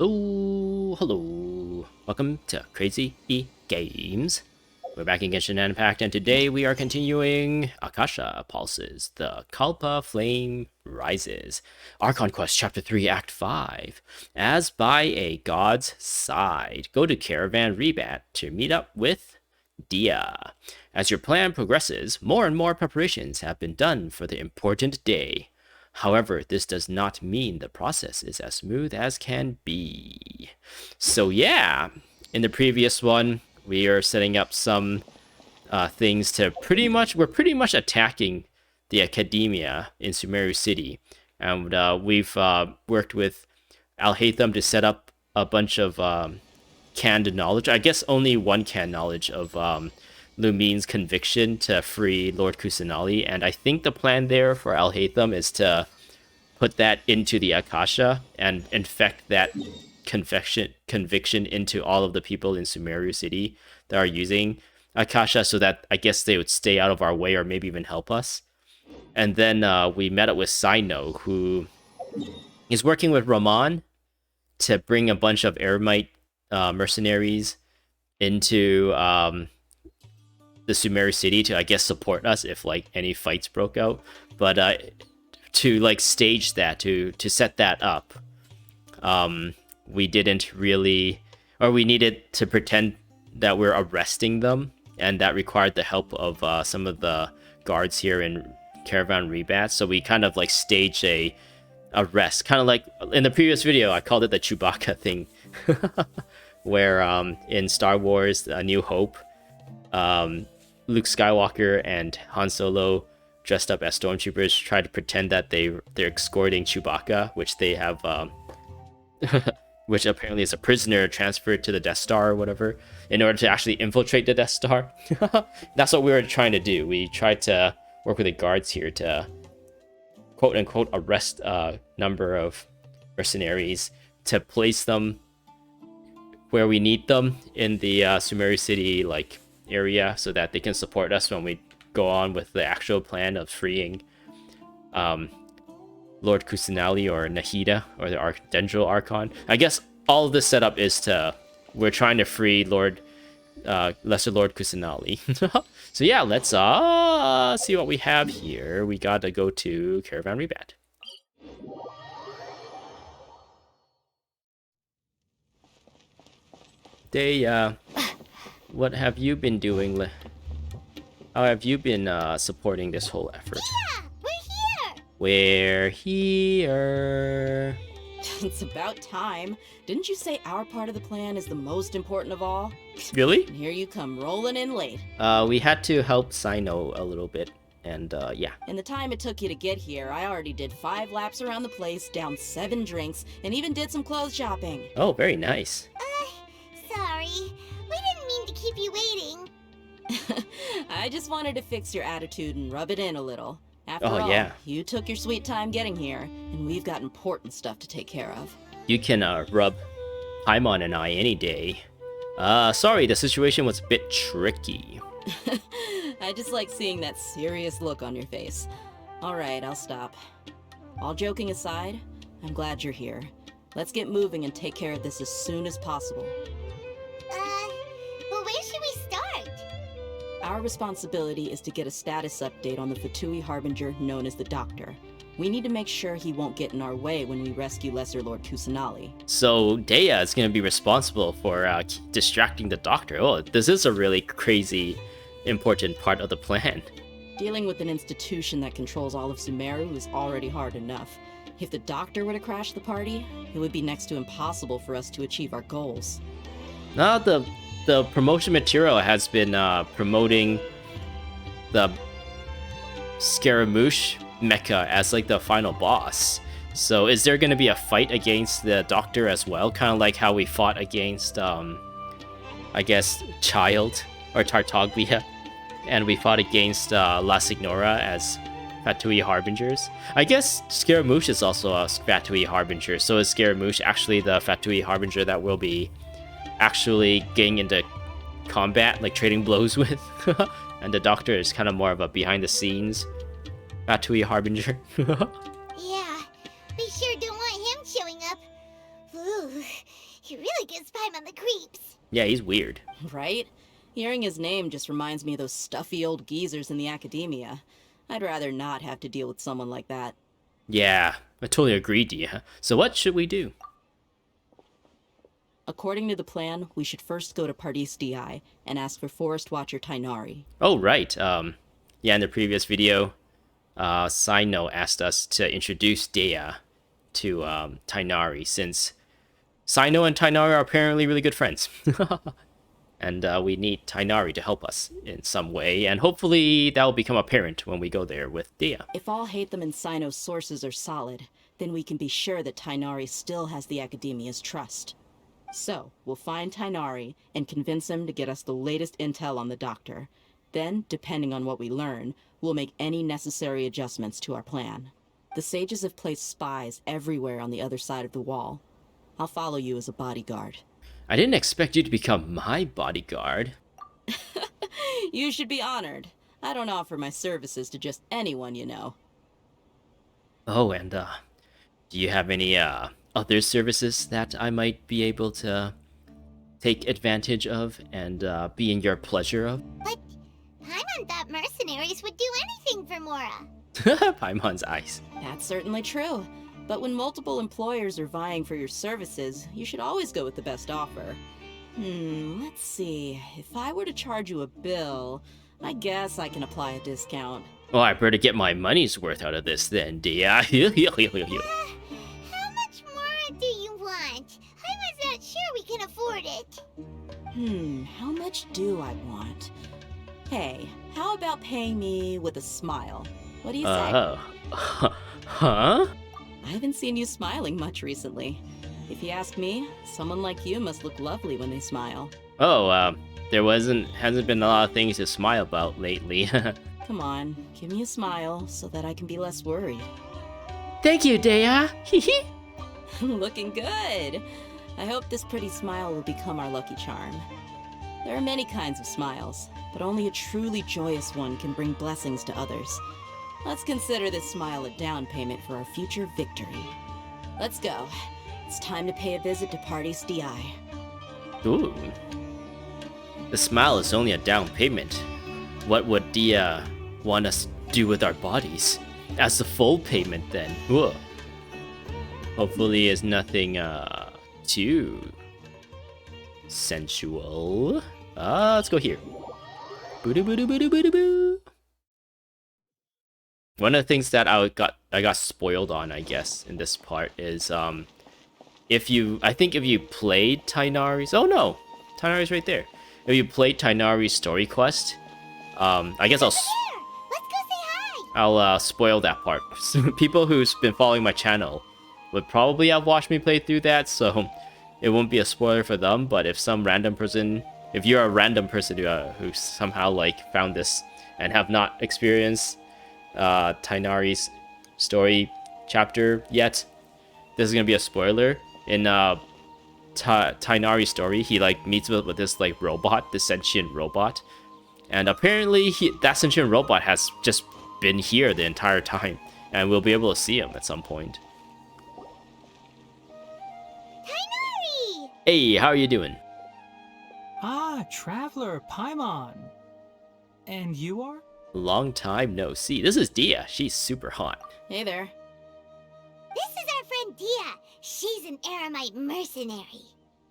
Oh, hello. Welcome to Crazy E Games. We're back in Genshin Impact, and today we are continuing Akasha Pulses, the Kalpa Flame Rises. Archon Quest Chapter 3, Act 5. As by a god's side, go to Caravan Rebat to meet up with Dehya. As your plan progresses, more and more preparations have been done for the important day. However, this does not mean the process is as smooth as can be. So yeah, in the previous one, we are setting up some things to we're pretty much attacking the academia in Sumeru City. And we've worked with Alhaitham to set up a bunch of canned knowledge. I guess only one canned knowledge of Lumine's conviction to free Lord Kusanali, and I think the plan there for Alhaitham is to put that into the Akasha and infect that conviction into all of the people in Sumeru City that are using Akasha, so that I guess they would stay out of our way or maybe even help us. And then we met up with Sino, who is working with Raman to bring a bunch of Eremite mercenaries into the Sumeru City to, I guess, support us if like any fights broke out, but to like stage that, to set that up, we didn't really, or we needed to pretend that we're arresting them, and that required the help of some of the guards here in Caravan Rebat. So we kind of like staged a arrest, kind of like in the previous video I called it the Chewbacca thing, where in Star Wars A New Hope, Luke Skywalker and Han Solo, dressed up as stormtroopers, try to pretend that they're escorting Chewbacca, which they have, which apparently is a prisoner transferred to the Death Star or whatever, in order to actually infiltrate the Death Star. That's what we were trying to do. We tried to work with the guards here to quote unquote arrest a number of mercenaries to place them where we need them in the Sumeru City like area, so that they can support us when we go on with the actual plan of freeing Lord Kusanali or Nahida or the Dendro Archon. I guess all of this setup is we're trying to free Lesser Lord Kusanali. So yeah, let's see what we have here. We gotta go to Caravan Rebat. Dehya, what have you been doing? How have you been supporting this whole effort? Yeah, We're here. It's about time. Didn't you say our part of the plan is the most important of all? Really? And here you come rolling in late. We had to help Sino a little bit, and yeah. In the time it took you to get here, I already did 5 laps around the place, downed 7 drinks, and even did some clothes shopping. Oh, very nice. sorry. We didn't mean to keep you waiting. I just wanted to fix your attitude and rub it in a little. After Oh, all, yeah. you took your sweet time getting here, and we've got important stuff to take care of. You can rub Paimon and I any day. Sorry, the situation was a bit tricky. I just like seeing that serious look on your face. Alright, I'll stop. All joking aside, I'm glad you're here. Let's get moving and take care of this as soon as possible. Well, where should we start? Our responsibility is to get a status update on the Fatui Harbinger known as the Doctor. We need to make sure he won't get in our way when we rescue Lesser Lord Kusanali. So Dehya is going to be responsible for distracting the Doctor. Oh, this is a really crazy, important part of the plan. Dealing with an institution that controls all of Sumeru is already hard enough. If the Doctor were to crash the party, it would be next to impossible for us to achieve our goals. Now the promotion material has been promoting the Scaramouche mecha as like the final boss. So is there going to be a fight against the Doctor as well? Kind of like how we fought against, I guess, Child or Tartaglia. And we fought against La Signora as Fatui Harbingers. I guess Scaramouche is also a Fatui Harbinger. So is Scaramouche actually the Fatui Harbinger that will be actually getting into combat, like trading blows with? And the Doctor is kind of more of a behind the scenes Fatui Harbinger. Yeah, we sure don't want him showing up. Ooh, He really gives Paimon the creeps. Yeah, he's weird. Right? Hearing his name just reminds me of those stuffy old geezers in the academia. I'd rather not have to deal with someone like that. Yeah, I totally agree, Dehya. So what should we do? According to the plan, we should first go to Pardis Di and ask for Forest Watcher Tighnari. Oh, right. Yeah, in the previous video, Sino asked us to introduce Dehya to Tighnari, since Sino and Tighnari are apparently really good friends. And we need Tighnari to help us in some way, and hopefully that will become apparent when we go there with Dehya. If all Hatham and Sino's sources are solid, then we can be sure that Tighnari still has the Academia's trust. So, we'll find Tighnari and convince him to get us the latest intel on the Doctor. Then, depending on what we learn, we'll make any necessary adjustments to our plan. The sages have placed spies everywhere on the other side of the wall. I'll follow you as a bodyguard. I didn't expect you to become my bodyguard. You should be honored. I don't offer my services to just anyone you know. Oh, and do you have any other services that I might be able to take advantage of and be in your pleasure of? But Paimon thought mercenaries would do anything for Mora. Paimon's eyes. That's certainly true. But when multiple employers are vying for your services, you should always go with the best offer. Let's see. If I were to charge you a bill, I guess I can apply a discount. Well, I better get my money's worth out of this then, Dehya. How much Mora do you want? I was not sure we can afford it. How much do I want? Hey, how about paying me with a smile? What do you say? Huh? I haven't seen you smiling much recently. If you ask me, someone like you must look lovely when they smile. Oh, there hasn't been a lot of things to smile about lately. Come on, give me a smile so that I can be less worried. Thank you, Dehya. Looking good. I hope this pretty smile will become our lucky charm. There are many kinds of smiles, but only a truly joyous one can bring blessings to others. Let's consider this smile a down payment for our future victory. Let's go. It's time to pay a visit to Pardis Di. Ooh. The smile is only a down payment. What would Dehya want us to do with our bodies? As the full payment then. Whoa. Hopefully it's nothing too sensual. Let's go here. Boo-doo-boo-doo-boo-doo-boo-doo. One of the things that I got spoiled on, I guess, in this part is if you played Tighnari's, oh no, Tighnari's right there. If you played Tighnari's story quest, I guess Let's go say hi. I'll spoil that part. People who's been following my channel would probably have watched me play through that, so it won't be a spoiler for them. But if some random person, if you're a random person who somehow like found this and have not experienced Tighnari's story chapter yet, this is gonna be a spoiler. In Tighnari's story, he like meets with this like robot, this sentient robot, and apparently that sentient robot has just been here the entire time, and we'll be able to see him at some point. Tighnari! Hey, how are you doing? Ah, Traveler, Paimon. And you are? Long time no see. This is Dehya. She's super hot. Hey there. This is our friend Dehya. She's an Aramite mercenary.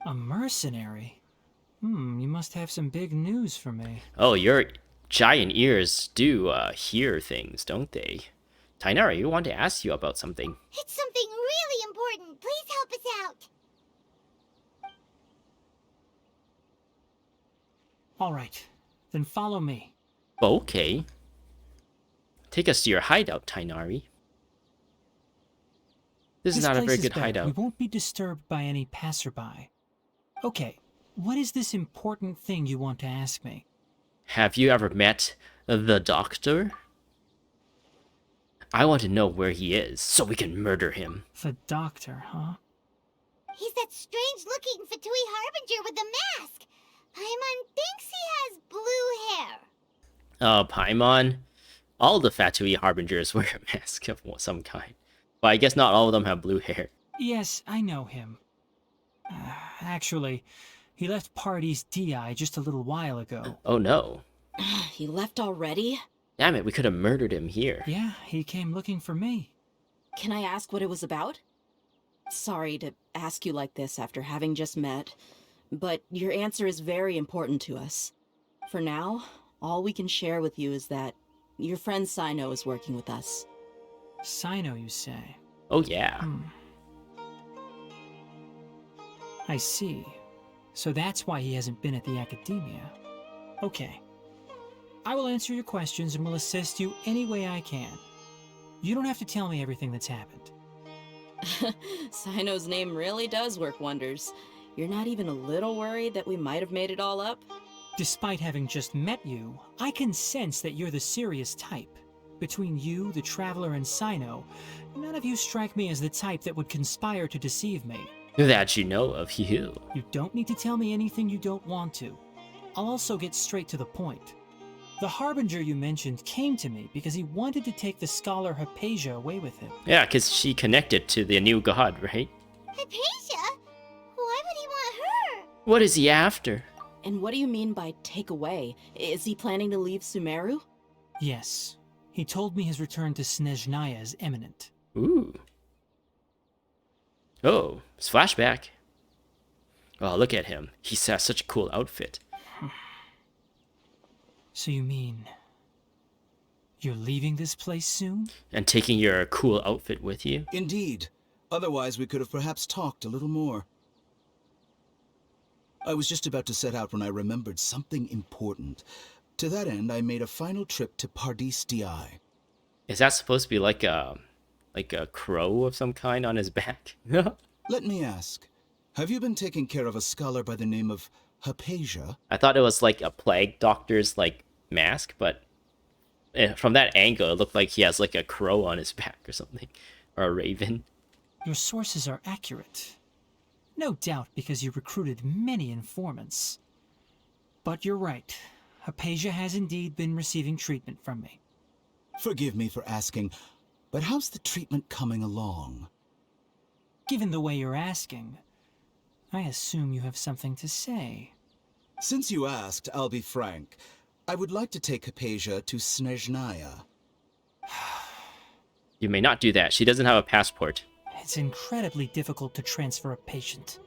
A mercenary? You must have some big news for me. Oh, your giant ears do hear things, don't they? Tighnari, we want to ask you about something. It's something really important. Please help us out. All right, then follow me. Okay. Take us to your hideout, Tighnari. This is not a place very is good better. hideout. We won't be disturbed by any passerby. Okay, what is this important thing you want to ask me? Have you ever met the Doctor? I want to know where he is, so we can murder him. The Doctor, huh? He's that strange-looking Fatui Harbinger with the mask. Paimon thinks he has blue hair. Paimon. All the Fatui Harbingers wear a mask of some kind. But I guess not all of them have blue hair. Yes, I know him. Actually, he left Party's DI just a little while ago. Oh no. He left already? Damn it, we could have murdered him here. Yeah, he came looking for me. Can I ask what it was about? Sorry to ask you like this after having just met, but your answer is very important to us. For now, all we can share with you is that your friend Sino is working with us. Sino, you say? Oh yeah. I see. So that's why he hasn't been at the academia. Okay. I will answer your questions and will assist you any way I can. You don't have to tell me everything that's happened. Sino's name really does work wonders. You're not even a little worried that we might have made it all up? Despite having just met you, I can sense that you're the serious type. Between you, the Traveler, and Sino, none of you strike me as the type that would conspire to deceive me. That you know of, you. You don't need to tell me anything you don't want to. I'll also get straight to the point. The Harbinger you mentioned came to me because he wanted to take the scholar Hypatia away with him. Yeah, because she connected to the new god, right? Hypatia? Why would he want her? What is he after? And what do you mean by take away? Is he planning to leave Sumeru? Yes. He told me his return to Snezhnaya is imminent. Ooh. Oh, it's flashback. Oh, look at him. He has such a cool outfit. So you mean... you're leaving this place soon? And taking your cool outfit with you? Indeed. Otherwise, we could have perhaps talked a little more. I was just about to set out when I remembered something important. To that end, I made a final trip to Pardis Di. Is that supposed to be like a crow of some kind on his back? Let me ask, have you been taking care of a scholar by the name of Hypatia? I thought it was like a plague doctor's like mask, but from that angle, it looked like he has like a crow on his back or something, or a raven. Your sources are accurate. No doubt because you recruited many informants. But you're right. Hypatia has indeed been receiving treatment from me. Forgive me for asking, but how's the treatment coming along? Given the way you're asking, I assume you have something to say. Since you asked, I'll be frank. I would like to take Hypatia to Snezhnaya. You may not do that. She doesn't have a passport. It's incredibly difficult to transfer a patient.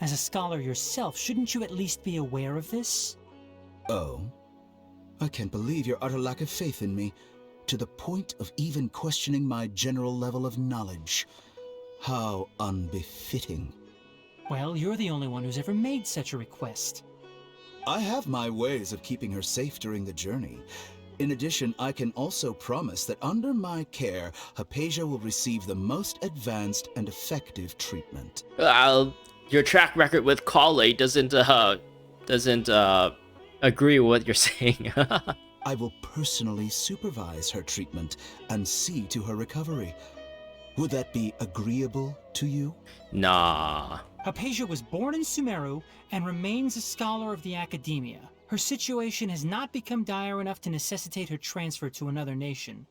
As a scholar yourself, shouldn't you at least be aware of this? Oh? I can't believe your utter lack of faith in me, to the point of even questioning my general level of knowledge. How unbefitting. Well, you're the only one who's ever made such a request. I have my ways of keeping her safe during the journey. In addition, I can also promise that under my care, Hypatia will receive the most advanced and effective treatment. Your track record with Kale doesn't agree with what you're saying. I will personally supervise her treatment and see to her recovery. Would that be agreeable to you? Nah. Hypatia was born in Sumeru and remains a scholar of the academia. Her situation has not become dire enough to necessitate her transfer to another nation.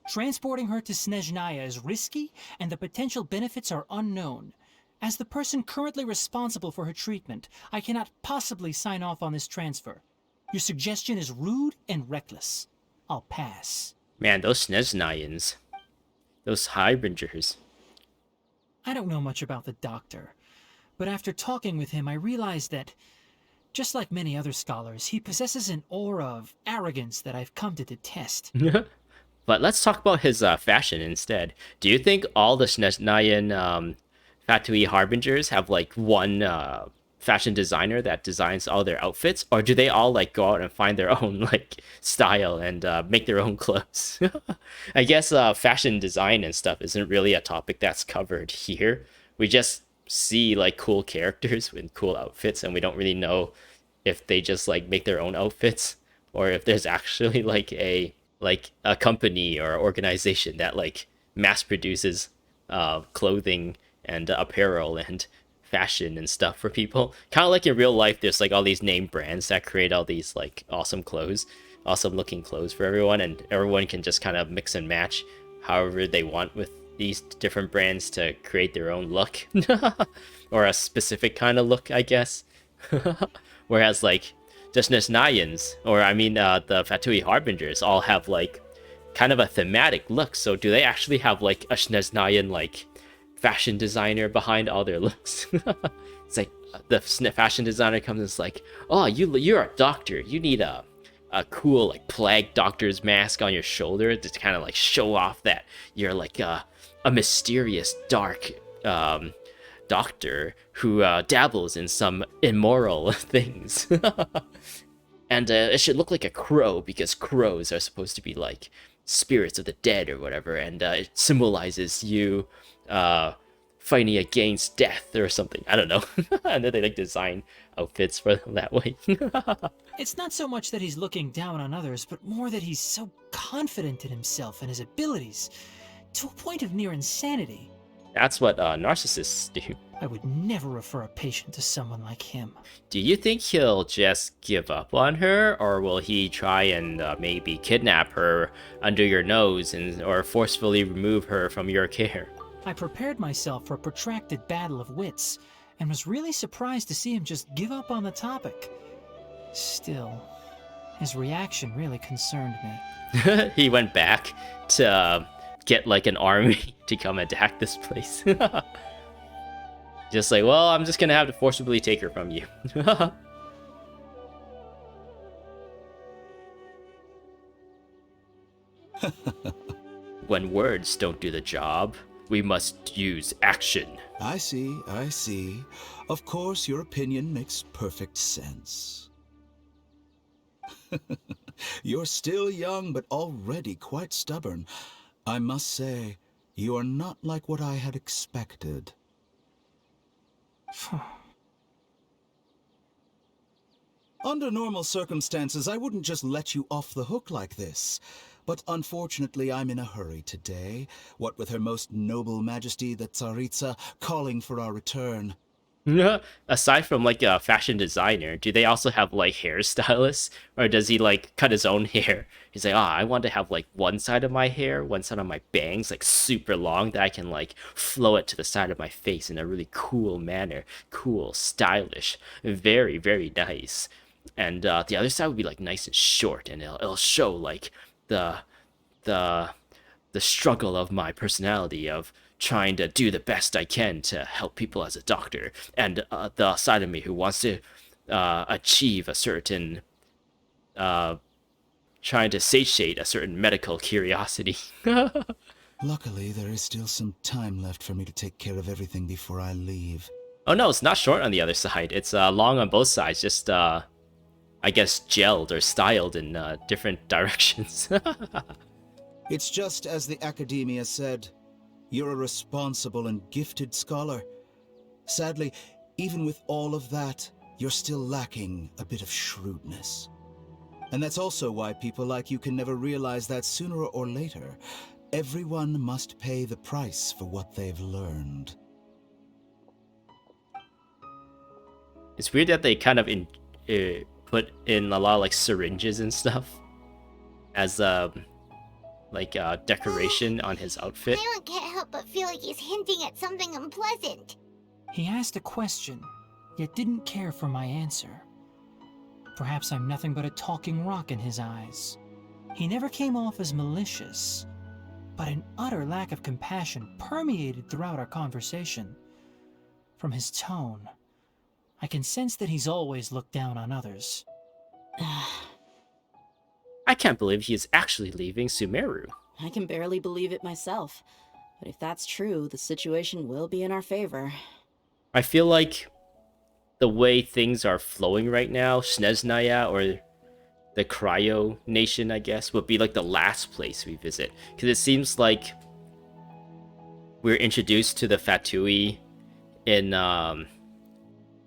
Transporting her to Snezhnaya is risky, and the potential benefits are unknown. As the person currently responsible for her treatment, I cannot possibly sign off on this transfer. Your suggestion is rude and reckless. I'll pass. Man, those Snezhnayans. Those Harbingers. I don't know much about the doctor, but after talking with him, I realized that, just like many other scholars, he possesses an aura of arrogance that I've come to detest. But let's talk about his fashion instead. Do you think all the Snezhnayan Fatui Harbingers have like one fashion designer that designs all their outfits, or do they all like go out and find their own like style and make their own clothes? I guess fashion design and stuff isn't really a topic that's covered here. We just see like cool characters with cool outfits, and we don't really know if they just like make their own outfits or if there's actually like a company or organization that like mass produces clothing and apparel and fashion and stuff for people. Kind of like in real life, there's like all these name brands that create all these like awesome looking clothes for everyone, and everyone can just kind of mix and match however they want with these different brands to create their own look, or a specific kind of look, I guess. Whereas like the Snezhnayans, or I mean the Fatui Harbingers, all have like kind of a thematic look. So do they actually have like a Snezhnayan like fashion designer behind all their looks? It's like the fashion designer comes and is like, oh, you're a doctor. You need a cool like plague doctor's mask on your shoulder to kind of like show off that you're like a mysterious dark doctor who dabbles in some immoral things. And it should look like a crow because crows are supposed to be like spirits of the dead or whatever, and it symbolizes you fighting against death or something. I don't know. And then they like design outfits for them that way. It's not so much that he's looking down on others, but more that he's so confident in himself and his abilities, to a point of near insanity. That's what narcissists do. I would never refer a patient to someone like him. Do you think he'll just give up on her, or will he try and maybe kidnap her under your nose or forcefully remove her from your care? I prepared myself for a protracted battle of wits, and was really surprised to see him just give up on the topic. Still, his reaction really concerned me. He went back to get like an army to come attack this place. Just like, well, I'm just gonna have to forcibly take her from you. When words don't do the job, we must use action. I see, I see. Of course, your opinion makes perfect sense. You're still young, but already quite stubborn. I must say, you are not like what I had expected. Under normal circumstances, I wouldn't just let you off the hook like this. But unfortunately, I'm in a hurry today, what with Her Most Noble Majesty the Tsaritsa calling for our return. Aside from like a fashion designer, do they also have like hairstylists, or does he like cut his own hair? He's like, I want to have like one side of my hair, one side of my bangs like super long that I can like flow it to the side of my face in a really cool manner, cool, stylish, very, very nice. And the other side would be like nice and short, and it'll show like the struggle of my personality of trying to do the best I can to help people as a doctor, and the side of me who wants to achieve a certain trying to satiate a certain medical curiosity. Luckily, there is still some time left for me to take care of everything before I leave. Oh no, it's not short on the other side. It's long on both sides, just I guess gelled or styled in different directions. It's just as the Academia said. You're a responsible and gifted scholar. Sadly, even with all of that, you're still lacking a bit of shrewdness. And that's also why people like you can never realize that sooner or later, everyone must pay the price for what they've learned. It's weird that they kind of put in a lot of like syringes and stuff as decoration on his outfit. Paimon can't help but feel like he's hinting at something unpleasant. He asked a question, yet didn't care for my answer. Perhaps I'm nothing but a talking rock in his eyes. He never came off as malicious, but an utter lack of compassion permeated throughout our conversation. From his tone, I can sense that he's always looked down on others. I can't believe he is actually leaving Sumeru. I can barely believe it myself. But if that's true, the situation will be in our favor. I feel like the way things are flowing right now, Snezhnaya, or the Cryo Nation, I guess, would be like the last place we visit. Because it seems like we're introduced to the Fatui in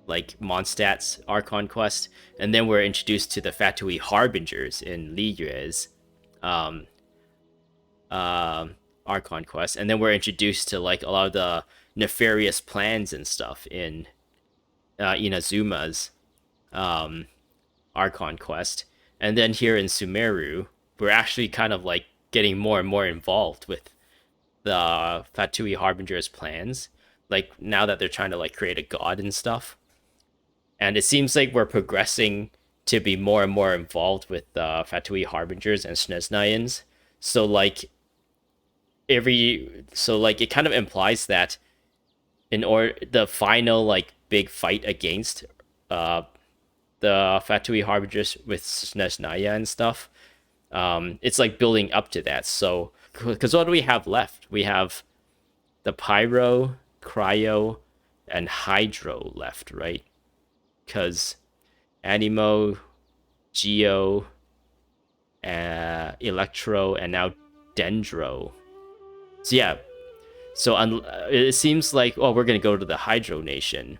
like Mondstadt's Archon quest, and then we're introduced to the Fatui Harbingers in Li Yue's Archon quest, and then we're introduced to like a lot of the nefarious plans and stuff in Inazuma's Archon quest, and then here in Sumeru, we're actually kind of like getting more and more involved with the Fatui Harbinger's plans. Like now that they're trying to like create a god and stuff, and it seems like we're progressing to be more and more involved with Fatui Harbingers and Sneznayans. So like it kind of implies that in order the final like big fight against the Fatui Harbingers with Sneznaya and stuff, it's like building up to that. So because what do we have left? We have the Pyro, Cryo, and Hydro left, right? Because Animo, Geo, Electro, and now Dendro. So yeah, so it seems like we're gonna go to the Hydro Nation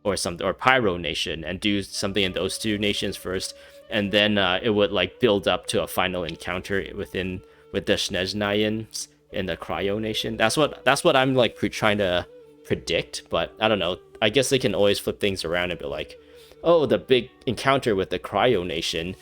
or something, or Pyro Nation, and do something in those two nations first, and then it would like build up to a final encounter with the Sneznayans in the Cryo Nation. That's what I'm like trying to predict, but I don't know. I guess they can always flip things around and be like, oh, the big encounter with the Cryo Nation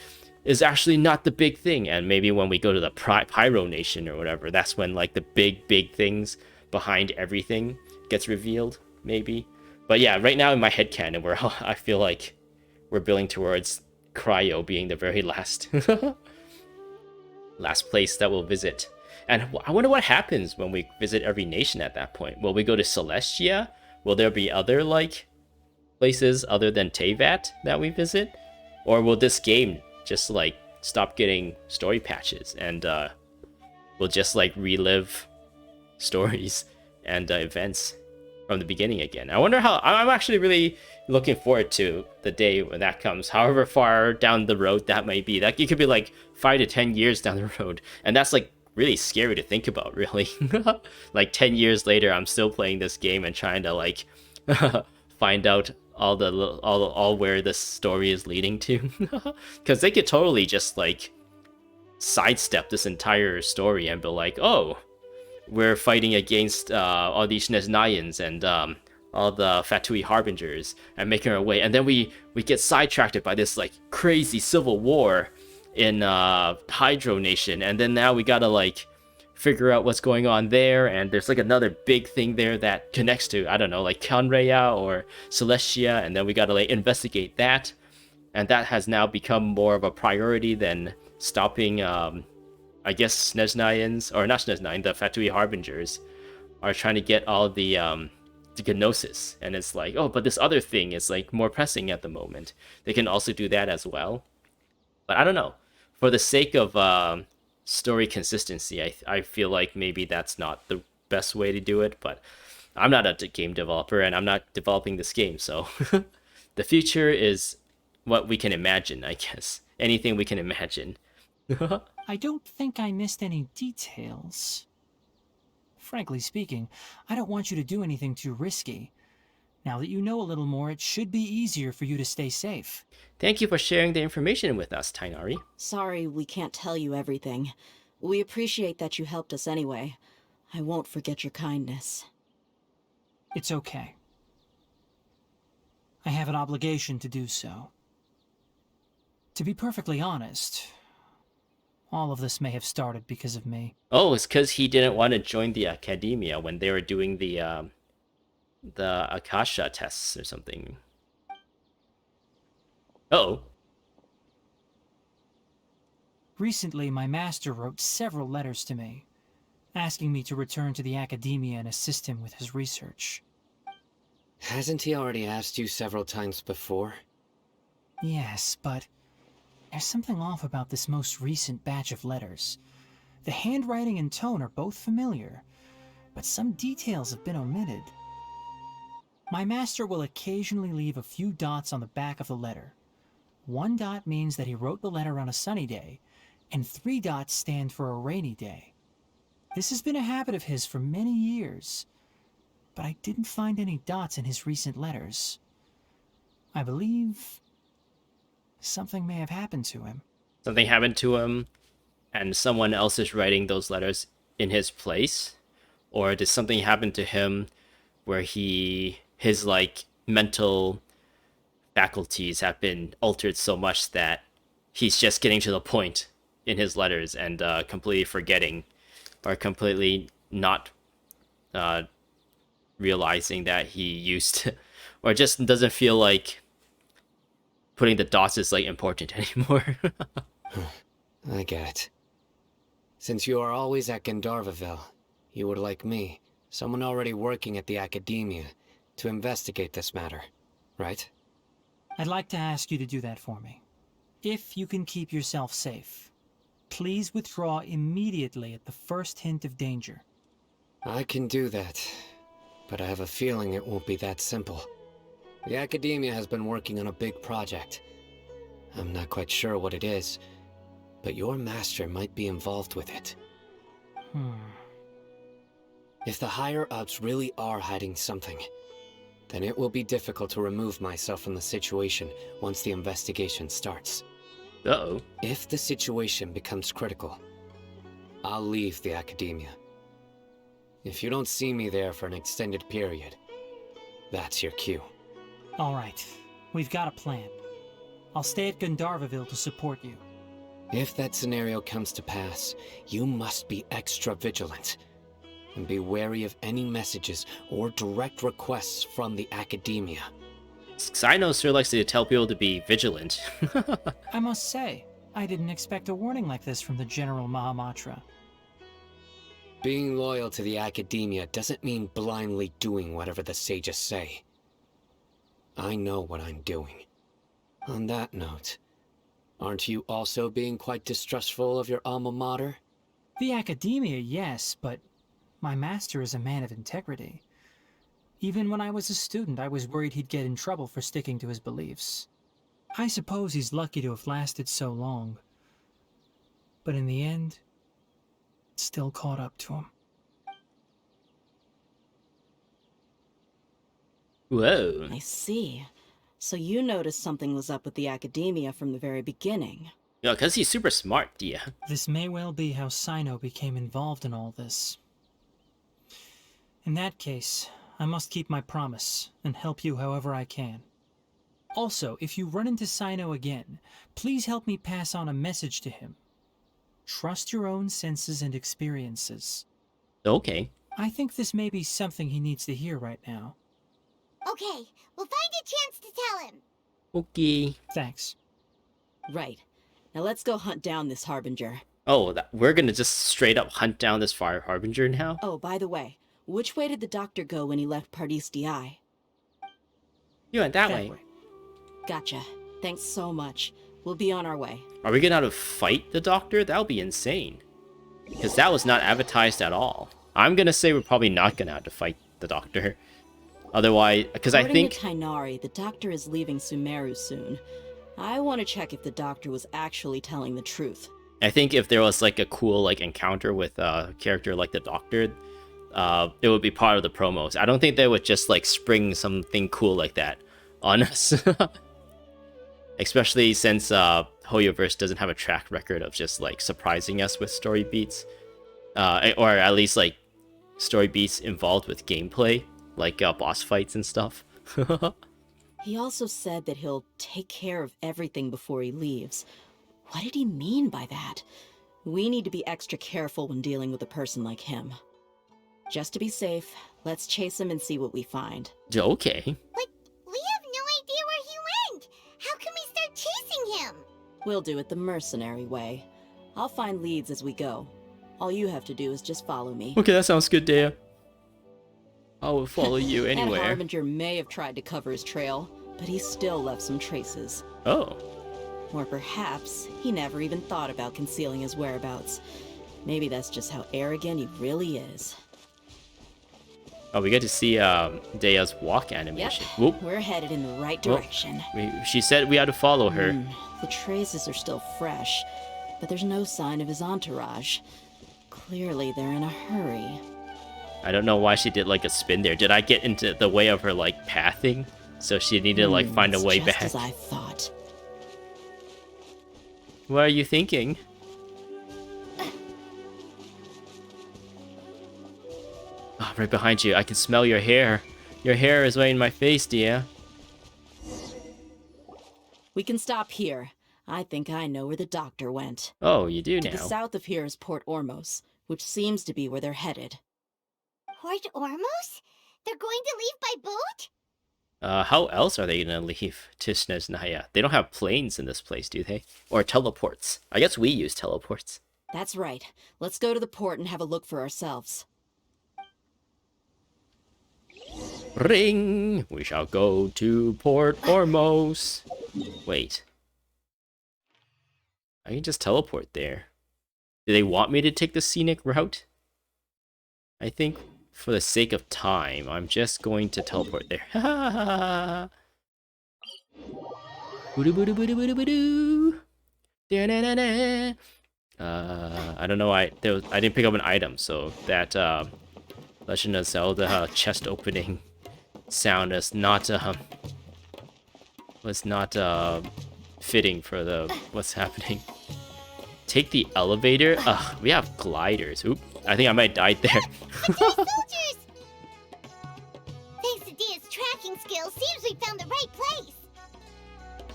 is actually not the big thing, and maybe when we go to the Pyro Nation or whatever, that's when like the big things behind everything gets revealed, maybe. But yeah, right now in my headcanon, I feel like we're building towards Cryo being the very last place that we'll visit. And I wonder what happens when we visit every nation at that point. Will we go to Celestia? Will there be other like places other than Teyvat that we visit? Or will this game just like stop getting story patches and we'll just like relive stories and events from the beginning again? I wonder how. I'm actually really looking forward to the day when that comes, however far down the road that may be. That it could be like 5 to 10 years down the road, and that's like really scary to think about, really. Like 10 years later, I'm still playing this game and trying to like find out all where the story is leading to, because they could totally just like sidestep this entire story and be like, oh, we're fighting against all these Sneznayans and all the Fatui Harbingers and making our way, and then we get sidetracked by this like crazy civil war in Hydro Nation, and then now we gotta like figure out what's going on there, and there's like another big thing there that connects to, I don't know, like Conrea or Celestia, and then we gotta like investigate that, and that has now become more of a priority than stopping I guess Sneznayans, or not Sneznayan, the Fatui Harbingers are trying to get all the Gnosis, and it's like, oh, but this other thing is like more pressing at the moment. They can also do that as well. But I don't know. For the sake of story consistency, I feel like maybe that's not the best way to do it, but I'm not a game developer and I'm not developing this game, so the future is what we can imagine, I guess. Anything we can imagine. I don't think I missed any details. Frankly speaking, I don't want you to do anything too risky. Now that you know a little more, it should be easier for you to stay safe. Thank you for sharing the information with us, Tighnari. Sorry we can't tell you everything. We appreciate that you helped us anyway. I won't forget your kindness. It's okay. I have an obligation to do so. To be perfectly honest, all of this may have started because of me. Oh, it's because he didn't want to join the academia when they were doing the Akasha tests or something. Oh. Recently, my master wrote several letters to me, asking me to return to the academia and assist him with his research. Hasn't he already asked you several times before? Yes, but there's something off about this most recent batch of letters. The handwriting and tone are both familiar, but some details have been omitted. My master will occasionally leave a few dots on the back of the letter. 1 dot means that he wrote the letter on a sunny day, and 3 dots stand for a rainy day. This has been a habit of his for many years, but I didn't find any dots in his recent letters. I believe something may have happened to him. Something happened to him, and someone else is writing those letters in his place? Or did something happen to him where his like mental faculties have been altered so much that he's just getting to the point in his letters and completely forgetting or completely not realizing that he used to, or just doesn't feel like putting the dots is like important anymore. I get it. Since you are always at Gandharvaville, you would like me, someone already working at the Academia, to investigate this matter, right? I'd like to ask you to do that for me. If you can keep yourself safe, please withdraw immediately at the first hint of danger. I can do that, but I have a feeling it won't be that simple. The Academia has been working on a big project. I'm not quite sure what it is, but your master might be involved with it. If the higher-ups really are hiding something, then it will be difficult to remove myself from the situation once the investigation starts. Uh-oh. If the situation becomes critical, I'll leave the Academia. If you don't see me there for an extended period, that's your cue. All right, we've got a plan. I'll stay at Gandharvaville to support you. If that scenario comes to pass, you must be extra vigilant. And be wary of any messages or direct requests from the Academia. Cyno sure likes to tell people to be vigilant. I must say, I didn't expect a warning like this from the General Mahamatra. Being loyal to the Academia doesn't mean blindly doing whatever the sages say. I know what I'm doing. On that note, aren't you also being quite distrustful of your alma mater? The Academia, yes, but my master is a man of integrity. Even when I was a student, I was worried he'd get in trouble for sticking to his beliefs. I suppose he's lucky to have lasted so long. But in the end, it still caught up to him. Whoa. I see. So you noticed something was up with the Academia from the very beginning. Yeah, because he's super smart, Dehya. This may well be how Cyno became involved in all this. In that case, I must keep my promise and help you however I can. Also, if you run into Cyno again, please help me pass on a message to him. Trust your own senses and experiences. Okay. I think this may be something he needs to hear right now. Okay, we'll find a chance to tell him. Okay. Thanks. Right. Now let's go hunt down this Harbinger. Oh, we're gonna just straight up hunt down this Fire Harbinger now? Oh, by the way, which way did the doctor go when he left Pardis Di? You went that way. Gotcha. Thanks so much. We'll be on our way. Are we gonna have to fight the doctor? That'll be insane. Because that was not advertised at all. I'm gonna say we're probably not gonna have to fight the doctor. Otherwise, because I think... According to Tighnari, the doctor is leaving Sumeru soon. I want to check if the doctor was actually telling the truth. I think if there was like a cool like encounter with a character like the doctor, it would be part of the promos. I don't think they would just like spring something cool like that on us. Especially since Hoyoverse doesn't have a track record of just like surprising us with story beats. Or at least like story beats involved with gameplay, like boss fights and stuff. He also said that he'll take care of everything before he leaves. What did he mean by that? We need to be extra careful when dealing with a person like him. Just to be safe, let's chase him and see what we find. Okay. But we have no idea where he went. How can we start chasing him? We'll do it the mercenary way. I'll find leads as we go. All you have to do is just follow me. Okay, that sounds good, Dehya. I will follow you That anywhere. Harbinger may have tried to cover his trail, but he still left some traces. Oh. Or perhaps he never even thought about concealing his whereabouts. Maybe that's just how arrogant he really is. Oh, we get to see Dehya's walk Yep, animation. Whoop. we're headed in the right Whoop. direction. She said we had to follow her. The traces are still fresh, but there's no sign of his entourage. Clearly they're in a hurry. I don't know why she did like a spin there. Did I get into the way of her like pathing? So she needed to like find a It's way just back. as I thought. What are you thinking? Oh, right behind you. I can smell your hair. Your hair is right in my face, dear. We can stop here. I think I know where the doctor went. Oh, you do To the now. south of here is Port Ormos, which seems to be where they're headed. Port Ormos? They're going to leave by boat? How else are they gonna leave to Snezhnaya? They don't have planes in this place, do they? Or teleports. I guess we use teleports. That's right. Let's go to the port and have a look for ourselves. Ring! We shall go to Port Ormos. Wait. I can just teleport there. Do they want me to take the scenic route? I think for the sake of time, I'm just going to teleport there. I don't know. I didn't pick up an item, so that Legend of Zelda chest opening sound is not was not fitting for the what's happening. Take the elevator. Ugh, we have gliders. Oop, I think I might die there. Soldiers! Thanks to Dehya's tracking skills, seems we found the right place.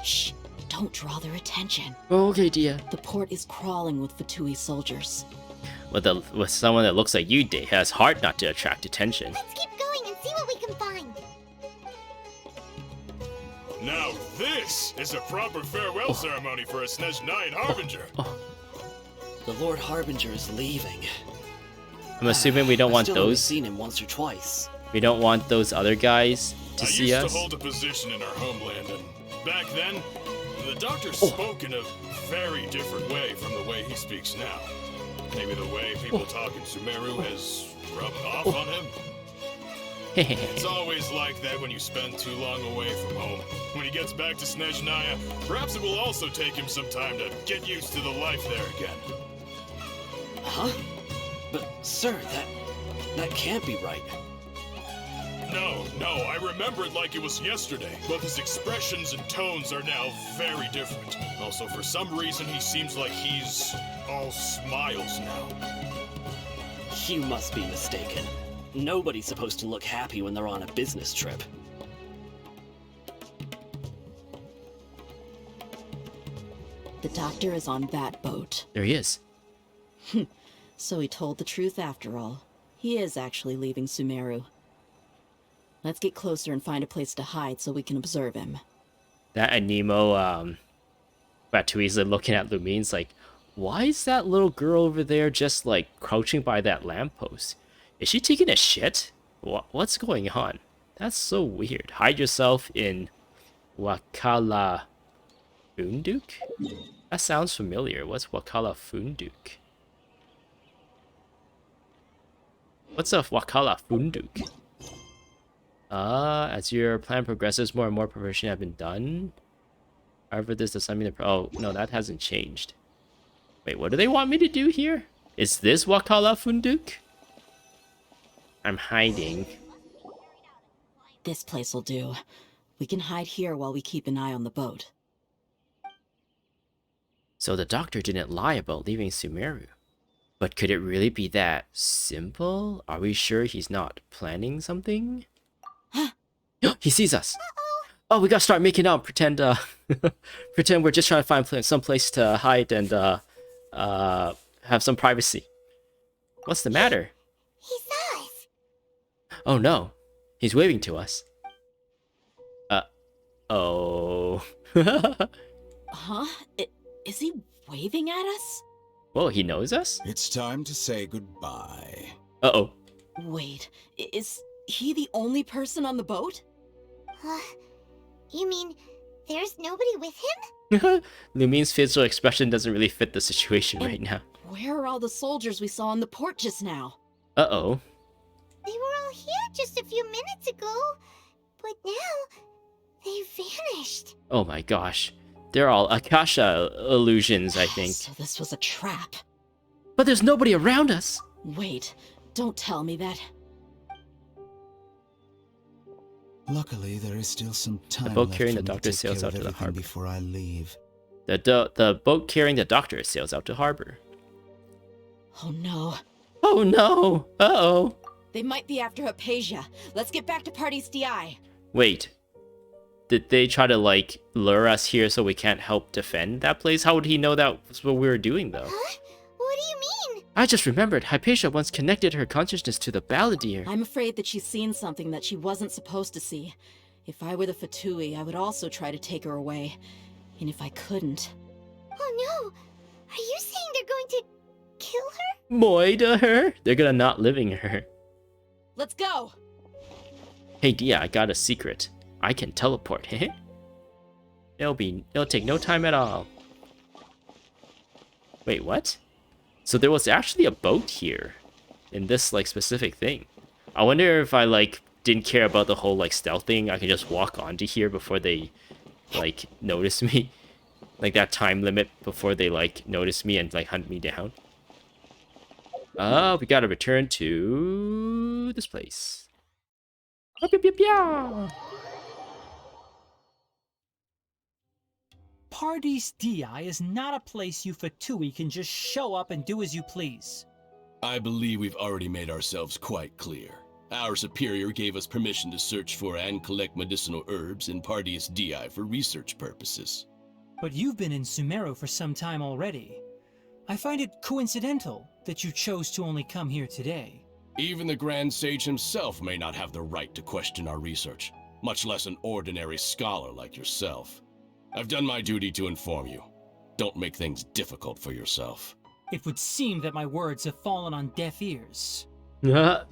Shh! Don't draw their attention. Okay, Dehya. The port is crawling with Fatui soldiers. With someone that looks like you, Dehya, it's hard not to attract attention. Let's keep going and see what we can find. Now this is a proper farewell ceremony for a Snezhnaya Harbinger. The Lord Harbinger is leaving. I'm assuming we don't want I've still only those. seen him once or twice. We don't want those other guys to see I used us. to hold a position in our homeland, and back then, the doctor spoke in a very different way from the way he speaks now. Maybe the way people talk in Sumeru has rubbed off on him. It's always like that when you spend too long away from home. When he gets back to Snezhnaya, perhaps it will also take him some time to get used to the life there again. Huh? But, sir, that can't be right. No, I remember it like it was yesterday, but his expressions and tones are now very different. Also, for some reason, he seems like he's all smiles now. You must be mistaken. Nobody's supposed to look happy when they're on a business trip. The doctor is on that boat. There he is. So he told the truth after all. He is actually leaving Sumeru. Let's get closer and find a place to hide so we can observe him. That and Nemo, Fatui's looking at Lumine's like, why is that little girl over there just like crouching by that lamppost? Is she taking a shit? What's going on? That's so weird. Hide yourself in Wakala Funduk? That sounds familiar. What's Wakala Funduk? What's a Wakala Funduk? As your plan progresses, more and more preparation have been done. However, this does not mean that... Oh, no, that hasn't changed. Wait, what do they want me to do here? Is this Wakala Funduk? I'm hiding. This place will do. We can hide here while we keep an eye on the boat. So the doctor didn't lie about leaving Sumeru. But could it really be that simple? Are we sure he's not planning something? He sees us. Oh, we gotta start making out. Pretend pretend we're just trying to find some place to hide and have some privacy. What's the matter? He saw us. Oh no, he's waving to us. Oh. Huh? Is he waving at us? Whoa, he knows us? It's time to say goodbye. Uh-oh. Wait, is he the only person on the boat? You mean there's nobody with him? Lumine's facial expression doesn't really fit the situation right now. Where are all the soldiers we saw on the port just now? Uh-oh. They were all here just a few minutes ago, but now they vanished. Oh my gosh. They're all Akasha illusions, I think. So this was a trap. But there's nobody around us. Wait, don't tell me that. Luckily, there is still some time boat left carrying for the me to doctor take sails care out of to the everything harbor. before I leave. The boat carrying the doctor sails out to harbor. Oh no. Oh no! Uh-oh. They might be after Hypatia. Let's get back to Party's DI. Wait. Did they try to, like, lure us here so we can't help defend that place? How would he know that was what we were doing, though? Huh? What do you mean? I just remembered Hypatia once connected her consciousness to the Balladeer. I'm afraid that she's seen something that she wasn't supposed to see. If I were the Fatui, I would also try to take her away. And if I couldn't... Oh no! Are you saying they're going to kill her? Moida her? They're gonna not living her. Let's go! Hey Dehya, I got a secret. I can teleport, heh? It'll take no time at all. Wait, what? So there was actually a boat here in this like specific thing. I wonder if I like didn't care about the whole like stealth thing, I can just walk onto here before they like notice me. Like that time limit before they like notice me and like hunt me down. We gotta return to this place. Paradis Dehya is not a place you Fatui can just show up and do as you please. I believe we've already made ourselves quite clear. Our superior gave us permission to search for and collect medicinal herbs in Paradis Dehya for research purposes. But you've been in Sumeru for some time already. I find it coincidental that you chose to only come here today. Even the Grand Sage himself may not have the right to question our research, much less an ordinary scholar like yourself. I've done my duty to inform you. Don't make things difficult for yourself. It would seem that my words have fallen on deaf ears. Yeah,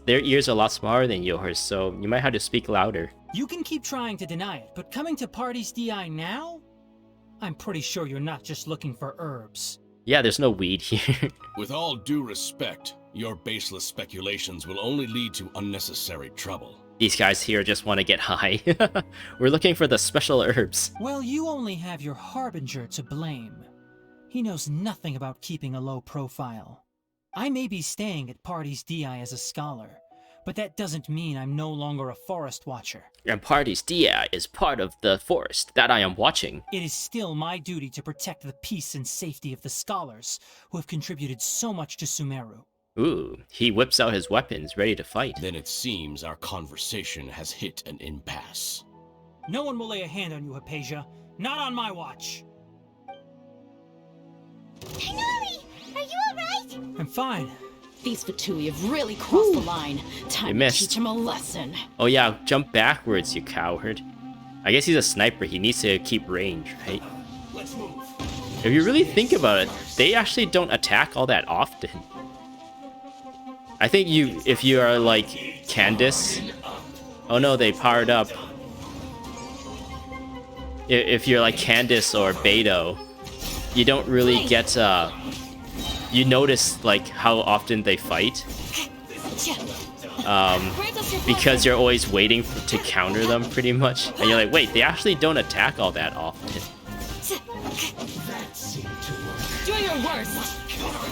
their ears are a lot smaller than yours, so you might have to speak louder. You can keep trying to deny it, but coming to Paradis Dehya now? I'm pretty sure you're not just looking for herbs. Yeah, there's no weed here. With all due respect, your baseless speculations will only lead to unnecessary trouble. These guys here just want to get high. We're looking for the special herbs. Well, you only have your Harbinger to blame. He knows nothing about keeping a low profile. I may be staying at Paradis Dehya as a scholar, but that doesn't mean I'm no longer a forest watcher. And Paradis Dehya is part of the forest that I am watching. It is still my duty to protect the peace and safety of the scholars who have contributed so much to Sumeru. Ooh, he whips out his weapons, ready to fight. Then it seems our conversation has hit an impasse. No one will lay a hand on you, Hypatia. Not on my watch. Tighnari! Are you alright? I'm fine. These Fatui have really crossed the line. Time to missed. teach him a lesson. Oh yeah, jump backwards, you coward. I guess he's a sniper, he needs to keep range, right? Let's move. If you really think about it, they actually don't attack all that often. I think if you are like Candace, oh no, they powered up. If you're like Candace or Beto, you don't really get, you notice like how often they fight. Because you're always waiting to counter them pretty much. And you're like, wait, they actually don't attack all that often. Do your worst.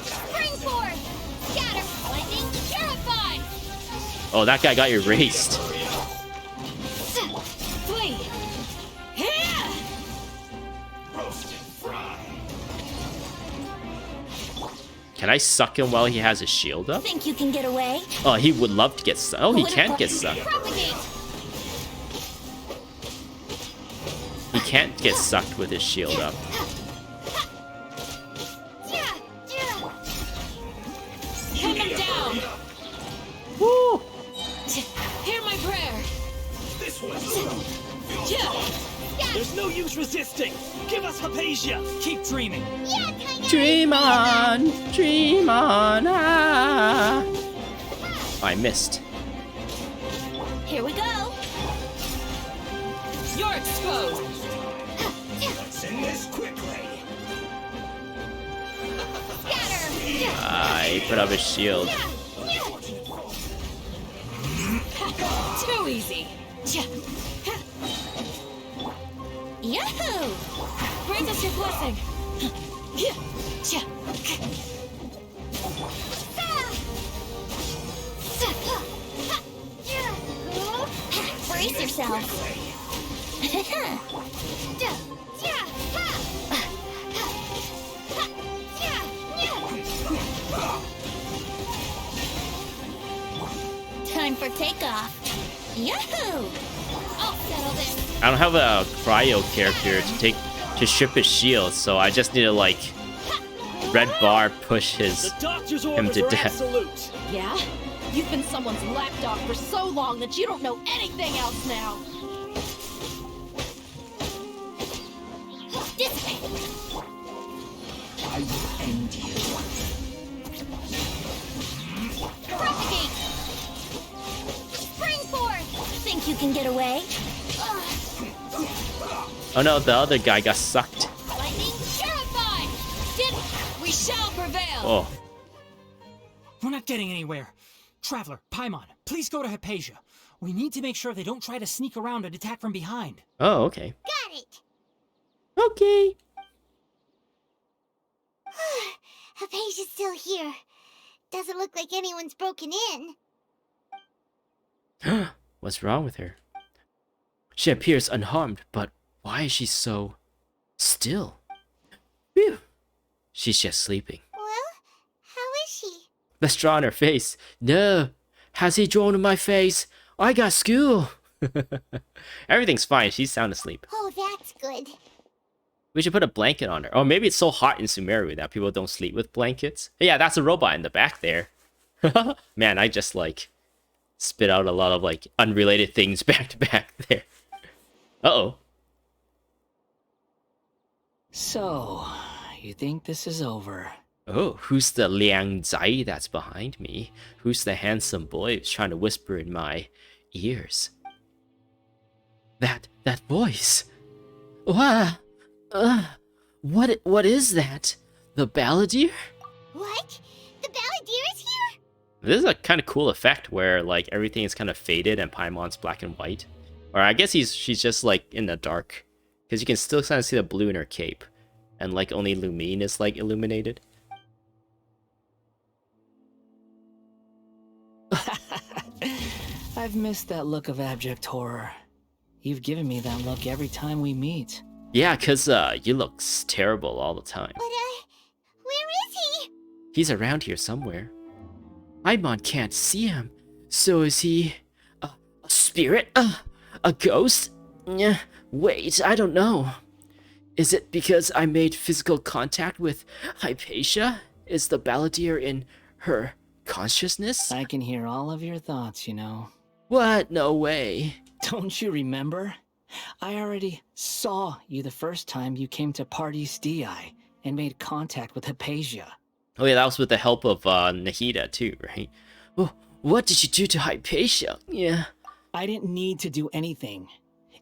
Spring forth! Scatter! Lightning! Purify! Oh, that guy got erased. Flee! Here! Can I suck him while he has his shield up? Think you can get away? Oh, he would love to get sucked. Oh, he can't get sucked. Propagate! He can't get sucked with his shield up. Pin them down! Woo! Hear my prayer! This way. Yeah! There's no use resisting. Give us Hypatia. Keep dreaming. Yeah, Tighnari! Dream on, dream on. Ah. I missed. Here we go! You're exposed! Let's end this quickly. Scatter! He put up his shield. Too easy! Yahoo! Grant us your blessing! Brace yourself! Time for takeoff! Yahoo! I'll settle this! I don't have a cryo character to strip his shield, so I just need to like red bar push The his doctor's him orders to are death. absolute. Yeah? You've been someone's lapdog for so long that you don't know anything else now. Dissipate. I will end you. Propagate. Spring forth. Think you can get away? Oh no, the other guy got sucked. Lightning purified. We shall prevail! Oh, We're not getting anywhere. Traveler, Paimon, please go to Hypatia. We need to make sure they don't try to sneak around and attack from behind. oh, okay. Got it. Okay. Hypatia's still here. Doesn't look like anyone's broken in. What's wrong with her? She appears unharmed, but why is she so still? Phew. She's just sleeping. Well, how is she? Let's draw on her face. No. Has he drawn on my face? I got school. Everything's fine. She's sound asleep. Oh, that's good. We should put a blanket on her. Oh, maybe it's so hot in Sumeru that people don't sleep with blankets. Yeah, that's a robot in the back there. Man, I just like spit out a lot of like unrelated things back to back there. Uh-oh. So, you think this is over? Oh, who's the Liang Zai that's behind me? Who's the handsome boy who's trying to whisper in my ears? That voice. Wow. What is that? The Balladeer? What? The Balladeer is here? This is a kind of cool effect where like everything is kind of faded and Paimon's black and white. Or I guess she's just like in the dark. Because you can still kind of see the blue in her cape. And like only Lumine is like illuminated. I've missed that look of abject horror. You've given me that look every time we meet. Yeah, cause you look terrible all the time. But, where is he? He's around here somewhere. Paimon can't see him. So is he a spirit? A ghost? Wait, I don't know. Is it because I made physical contact with Hypatia? Is the Balladeer in her consciousness? I can hear all of your thoughts, you know. What? No way. Don't you remember? I already saw you the first time you came to Party's DI and made contact with Hypatia. Oh yeah, that was with the help of Nahida too, right? Well, what did you do to Hypatia? Yeah. I didn't need to do anything.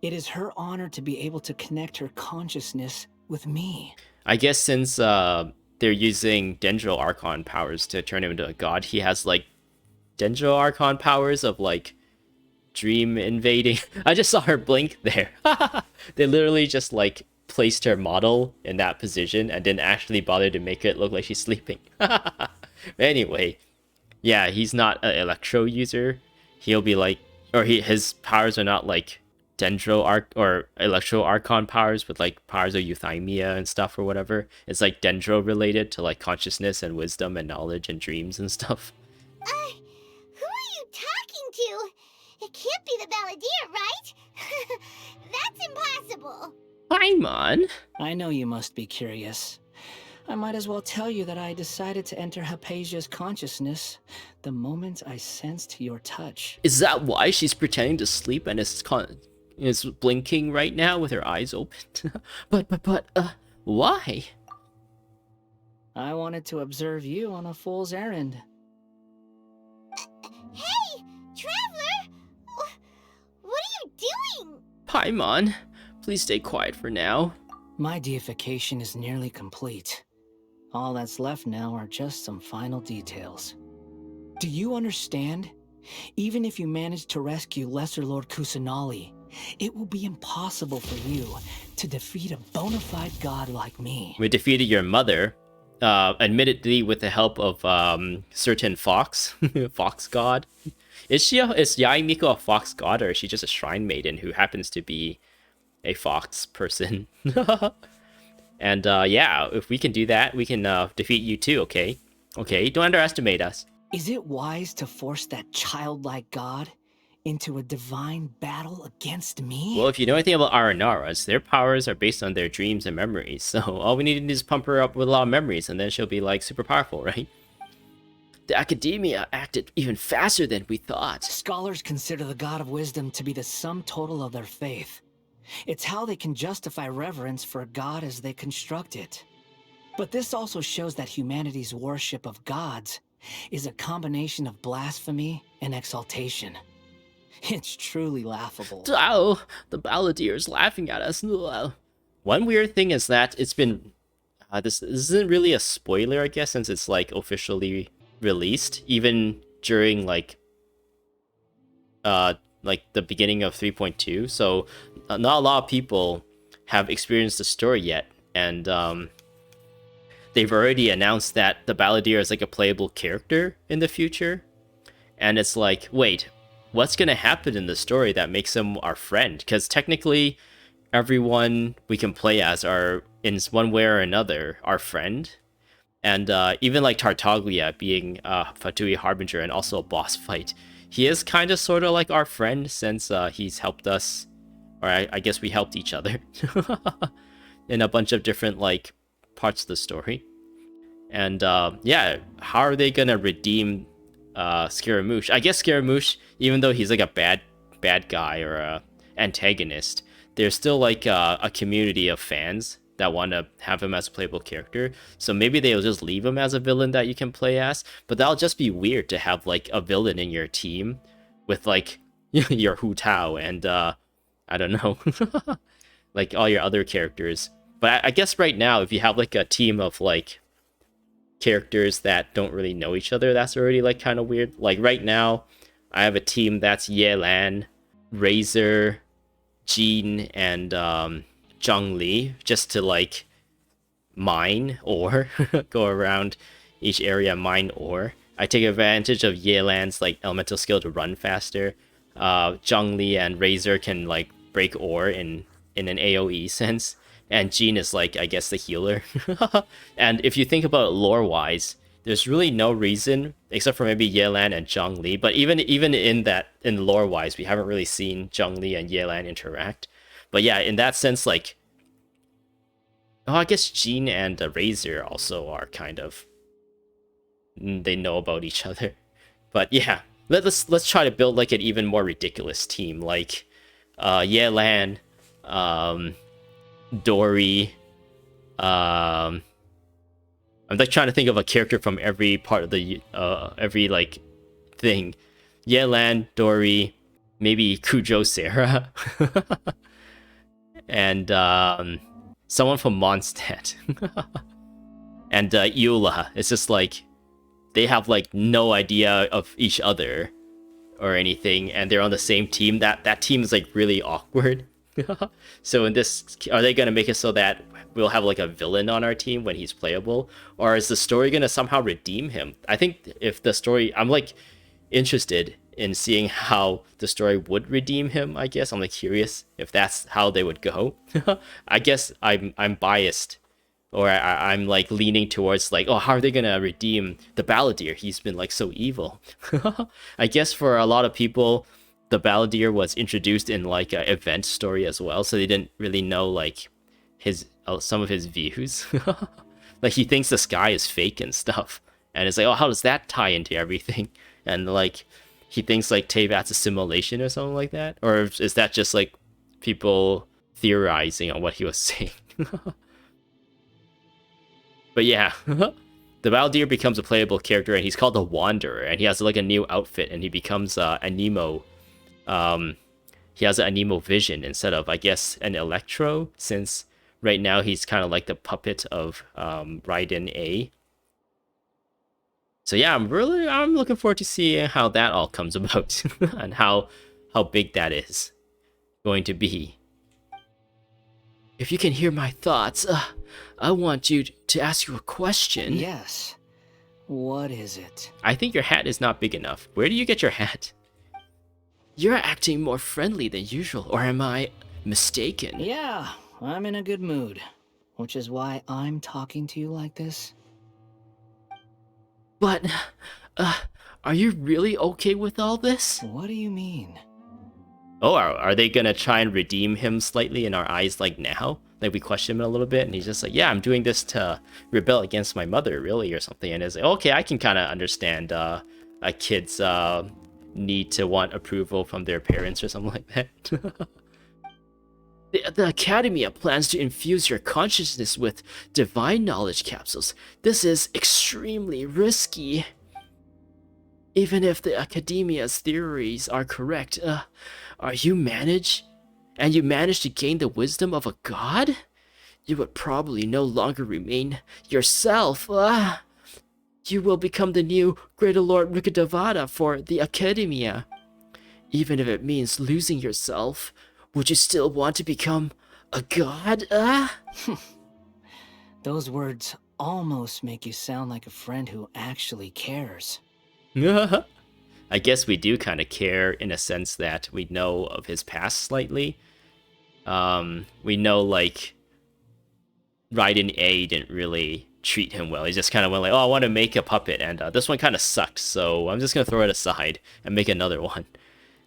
It is her honor to be able to connect her consciousness with me. I guess since they're using Dendro Archon powers to turn him into a god, he has like Dendro Archon powers of like dream invading. I just saw her blink there. They literally just like placed her model in that position and didn't actually bother to make it look like she's sleeping. Anyway, yeah, he's not an Electro user. He'll be like, or his powers are not like Dendro or Electro Archon powers with like powers of euthymia and stuff or whatever. It's like Dendro related to like consciousness and wisdom and knowledge and dreams and stuff. Who are you talking to? It can't be the Balladeer, right? That's impossible. Paimon. I know you must be curious. I might as well tell you that I decided to enter Hypatia's consciousness the moment I sensed your touch. Is that why she's pretending to sleep and is blinking right now with her eyes open? but why? I wanted to observe you on a fool's errand. Hey, Traveler! What are you doing? Paimon, please stay quiet for now. My deification is nearly complete. All that's left now are just some final details. Do you understand? Even if you manage to rescue Lesser Lord Kusanali, it will be impossible for you to defeat a bona fide god like me. We defeated your mother, admittedly with the help of certain fox, fox god. Is Yae Miko a fox god, or is she just a shrine maiden who happens to be a fox person? And yeah, if we can do that, we can defeat you too, okay? Okay, don't underestimate us. Is it wise to force that childlike god into a divine battle against me? Well, if you know anything about Aranaras, their powers are based on their dreams and memories. So all we need to do is pump her up with a lot of memories, and then she'll be like super powerful, right? The Academia acted even faster than we thought. Scholars consider the God of Wisdom to be the sum total of their faith. It's how they can justify reverence for a god as they construct it. But this also shows that humanity's worship of gods is a combination of blasphemy and exaltation. It's truly laughable. Oh, the Balladeer is laughing at us. One weird thing is that it's been... this isn't really a spoiler, I guess, since it's like officially released, even during like the beginning of 3.2. So not a lot of people have experienced the story yet, and they've already announced that the Balladeer is like a playable character in the future. And it's like, wait, what's gonna happen in the story that makes him our friend? Because technically everyone we can play as are in one way or another our friend. And even like Tartaglia being Fatui Harbinger and also a boss fight, he is kind of sort of like our friend, since he's helped us, or I guess we helped each other in a bunch of different like parts of the story. And yeah, how are they gonna redeem Scaramouche? I guess Scaramouche, even though he's like a bad guy or a antagonist, there's still like a community of fans that want to have him as a playable character. So maybe they'll just leave him as a villain that you can play as, but that'll just be weird to have like a villain in your team with like your Hu Tao and I don't know, like all your other characters. But I guess right now, if you have like a team of like characters that don't really know each other, that's already like kind of weird. Like right now, I have a team that's Yelan, Razor, Jean, and Zhongli, just to like mine ore, go around each area, mine ore. I take advantage of Yelan's like elemental skill to run faster. Zhongli and Razor can like break ore in an AoE sense, and Jean is like, I guess, the healer. And if you think about it lore-wise, there's really no reason except for maybe Yelan and Zhongli. But even in lore-wise, we haven't really seen Zhongli and Yelan interact. But yeah, in that sense, like, oh, I guess Jean and Razor also are kind of, they know about each other. But yeah, let's try to build like an even more ridiculous team, like Yelan, Dory. I'm like trying to think of a character from every part of the every like thing. Yelan, Dory, maybe Kujo Sarah. And someone from Mondstadt. And Eula. It's just like they have like no idea of each other or anything, and they're on the same team. That team is like really awkward. So in this, are they gonna make it so that we'll have like a villain on our team when he's playable, or is the story gonna somehow redeem him? I think if the story, I'm like interested in seeing how the story would redeem him. I guess I'm like curious if that's how they would go. I guess I'm biased, or I'm like leaning towards like, oh, how are they gonna redeem the Balladeer? He's been like so evil. I guess for a lot of people, the Balladeer was introduced in like an event story as well, so they didn't really know like his some of his views. Like he thinks the sky is fake and stuff, and it's like, oh, how does that tie into everything? And like he thinks like Teyvat's a simulation or something like that, or is that just like people theorizing on what he was saying? But yeah, the Balladeer becomes a playable character, and he's called the Wanderer, and he has like a new outfit, and he becomes a Nemo. He has an Nemo vision instead of, I guess, an Electro, since right now he's kind of like the puppet of Raiden A. So yeah, I'm looking forward to seeing how that all comes about and how big that is going to be. If you can hear my thoughts, I want you to ask you a question. Yes. What is it? I think your hat is not big enough. Where do you get your hat? You're acting more friendly than usual, or am I mistaken? Yeah, I'm in a good mood, which is why I'm talking to you like this. But, are you really okay with all this? What do you mean? Oh, are they gonna try and redeem him slightly in our eyes like now? Like we question him a little bit and he's just like, yeah, I'm doing this to rebel against my mother, really, or something. And it's like, okay, I can kind of understand a kid's need to want approval from their parents or something like that. The Academia plans to infuse your consciousness with divine knowledge capsules. This is extremely risky. Even if the Academia's theories are correct, you manage to gain the wisdom of a god? You would probably no longer remain yourself. You will become the new Greater Lord Rikadavada for the Academia. Even if it means losing yourself, would you still want to become a god? Those words almost make you sound like a friend who actually cares. I guess we do kind of care in a sense that we know of his past slightly. We know, like, Raiden A didn't really treat him well. He just kind of went like, oh, I want to make a puppet, and this one kind of sucked, so I'm just going to throw it aside and make another one.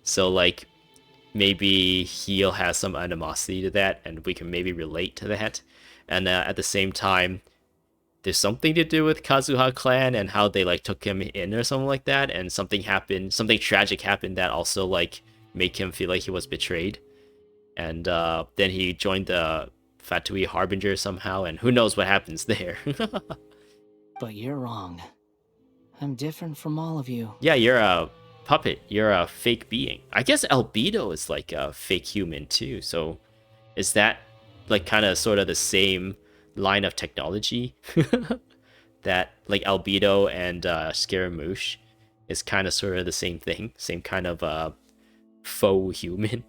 So, like, maybe he'll have some animosity to that, and we can maybe relate to that. And at the same time, there's something to do with Kazuha clan and how they like took him in or something like that, and something tragic happened that also like make him feel like he was betrayed. And then he joined the Fatui Harbinger somehow, and who knows what happens there. But you're wrong. I'm different from all of you. Yeah, you're a puppet. You're a fake being. I guess Albedo is like a fake human too. So is that like kind of sort of the same line of technology that like Albedo and Scaramouche is kind of sort of the same thing, same kind of faux human?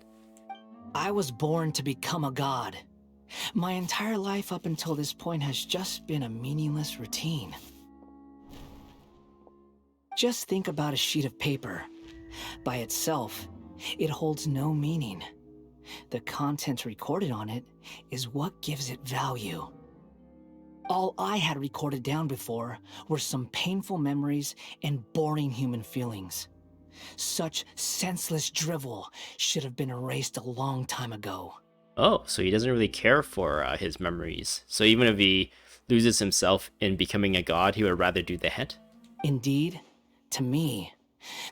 I was born to become a god. My entire life up until this point has just been a meaningless routine. Just think about a sheet of paper. By itself, it holds no meaning. The content recorded on it is what gives it value. All I had recorded down before were some painful memories and boring human feelings. Such senseless drivel should have been erased a long time ago. Oh, so he doesn't really care for his memories. So even if he loses himself in becoming a god, he would rather do that? Indeed, to me,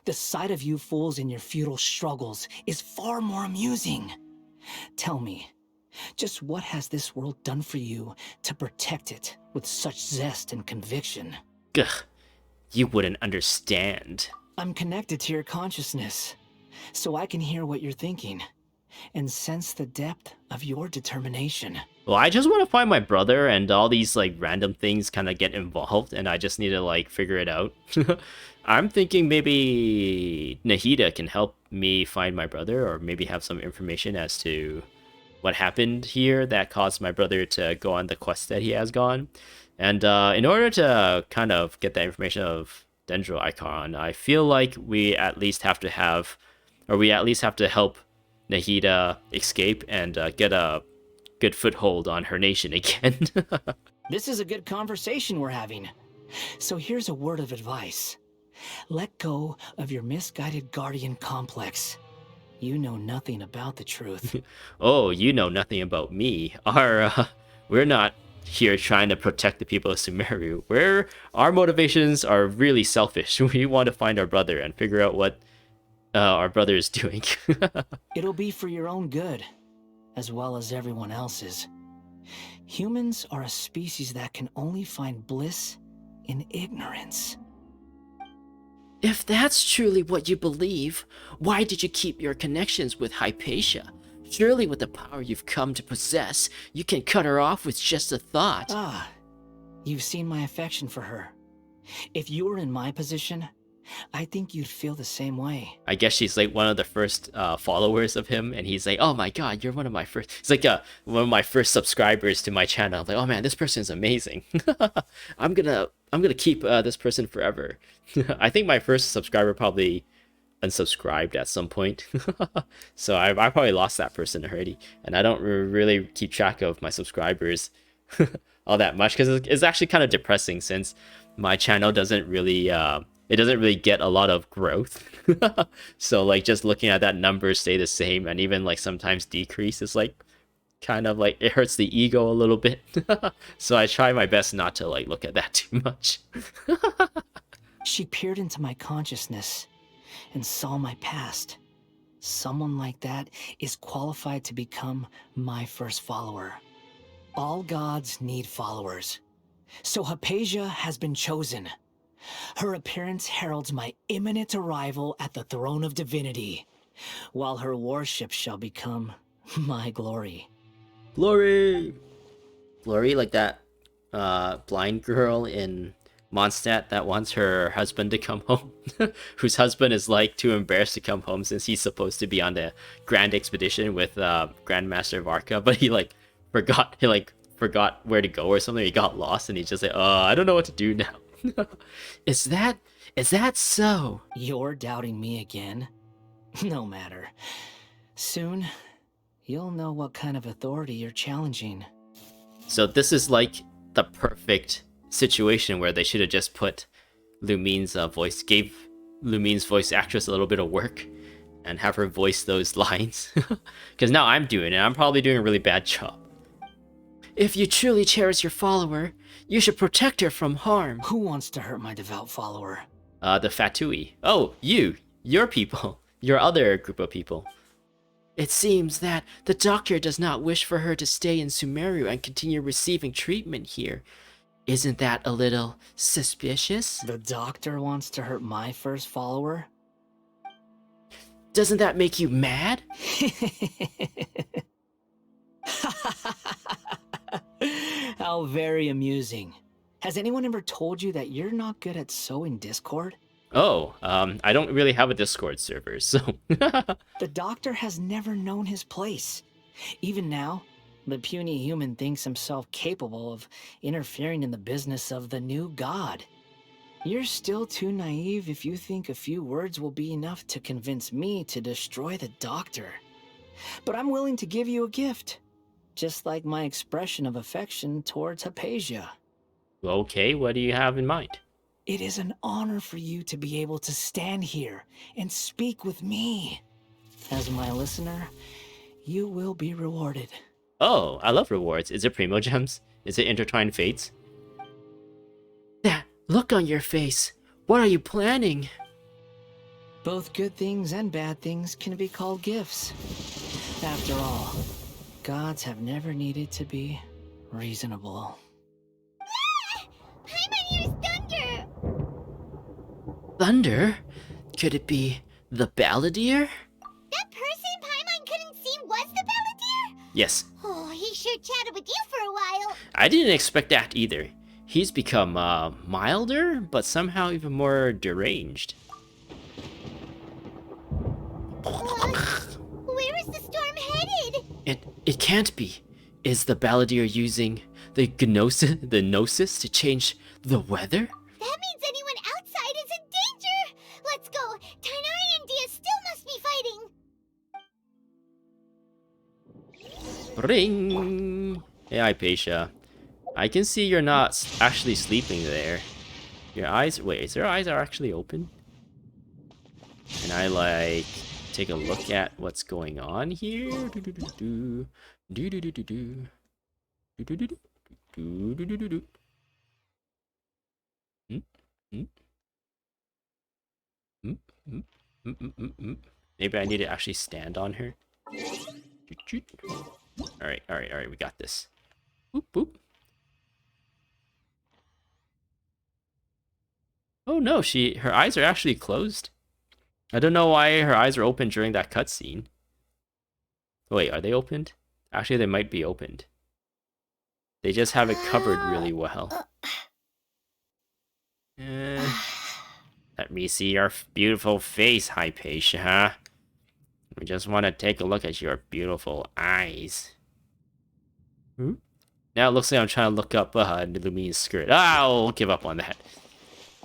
the sight of you fools in your futile struggles is far more amusing. Tell me, just what has this world done for you to protect it with such zest and conviction? Gah, you wouldn't understand. I'm connected to your consciousness, so I can hear what you're thinking and sense the depth of your determination. Well, I just want to find my brother, and all these like random things kind of get involved, and I just need to like figure it out. I'm thinking maybe Nahida can help me find my brother, or maybe have some information as to what happened here that caused my brother to go on the quest that he has gone. And in order to kind of get that information of Dendro Icon, I feel like we at least have to help Nahida escape and get a good foothold on her nation again. This is a good conversation we're having. So here's a word of advice. Let go of your misguided guardian complex. You know nothing about the truth. Oh, you know nothing about me. We're not here trying to protect the people of Sumeru. Our motivations are really selfish. We want to find our brother and figure out what our brother is doing. It'll be for your own good, as well as everyone else's. Humans are a species that can only find bliss in ignorance. If that's truly what you believe, why did you keep your connections with Hypatia? Surely with the power you've come to possess, you can cut her off with just a thought. Ah, you've seen my affection for her. If you were in my position, I think you'd feel the same way. I guess she's like one of the first followers of him, and he's like, oh my god, you're one of my first... It's like one of my first subscribers to my channel. I'm like, oh man, this person is amazing. I'm gonna keep this person forever. I think my first subscriber probably unsubscribed at some point. So I probably lost that person already, and I don't really keep track of my subscribers all that much, because it's actually kind of depressing since my channel doesn't really it doesn't really get a lot of growth. So like just looking at that number stay the same and even like sometimes decrease is like kind of like it hurts the ego a little bit. So I try my best not to like look at that too much. She peered into my consciousness and saw my past. Someone like that is qualified to become my first follower. All gods need followers. So Hypatia has been chosen. Her appearance heralds my imminent arrival at the throne of divinity, while her worship shall become my glory. Glory! Glory, like that blind girl in Mondstadt that wants her husband to come home, whose husband is like too embarrassed to come home since he's supposed to be on the grand expedition with Grandmaster Varka, but he forgot where to go or something. He got lost and he's just like, I don't know what to do now. Is that so? You're doubting me again? No matter. Soon, you'll know what kind of authority you're challenging. So this is like the perfect situation where they should have just put Lumine's voice, gave Lumine's voice actress a little bit of work and have her voice those lines. Because now I'm doing it. I'm probably doing a really bad job. If you truly cherish your follower, you should protect her from harm. Who wants to hurt my devout follower? The Fatui. Oh, your people. Your other group of people. It seems that the doctor does not wish for her to stay in Sumeru and continue receiving treatment here. Isn't that a little suspicious? The doctor wants to hurt my first follower? Doesn't that make you mad? How very amusing. Has anyone ever told you that you're not good at sowing discord? Oh, I don't really have a Discord server, so... The doctor has never known his place. Even now, the puny human thinks himself capable of interfering in the business of the new god. You're still too naive if you think a few words will be enough to convince me to destroy the doctor. But I'm willing to give you a gift, just like my expression of affection towards Hypatia. Okay, what do you have in mind? It is an honor for you to be able to stand here and speak with me. As my listener, you will be rewarded. Oh, I love rewards. Is it Primo Gems? Is it Intertwined Fates? That look on your face. What are you planning? Both good things and bad things can be called gifts. After all, gods have never needed to be reasonable. Paimon used thunder! Thunder? Could it be the Balladeer? That person Paimon couldn't see was the Balladeer? Yes. Oh, he sure chatted with you for a while. I didn't expect that either. He's become milder, but somehow even more deranged. Where is the storm headed? It can't be. Is the Balladeer using the gnosis to change the weather? That means anyone outside is in danger! Let's go! Tighnari and Dehya still must be fighting! Ring! Hey, Hypatia. I can see you're not actually sleeping there. Your eyes... Wait, is your eyes are actually open? Can I, like, take a look at what's going on here? Do-do-do-do-do. Do-do-do-do-do. Do-do-do-do. Do-do-do-do-do. Maybe I need to actually stand on her. Alright, we got this. Boop, boop. Oh no, her eyes are actually closed. I don't know why her eyes are open during that cutscene. Wait, are they opened? Actually, they might be opened. They just have it covered really well. Let me see your beautiful face, Hypatia. We just want to take a look at your beautiful eyes. Now it looks like I'm trying to look up Lumine's skirt. I'll give up on that.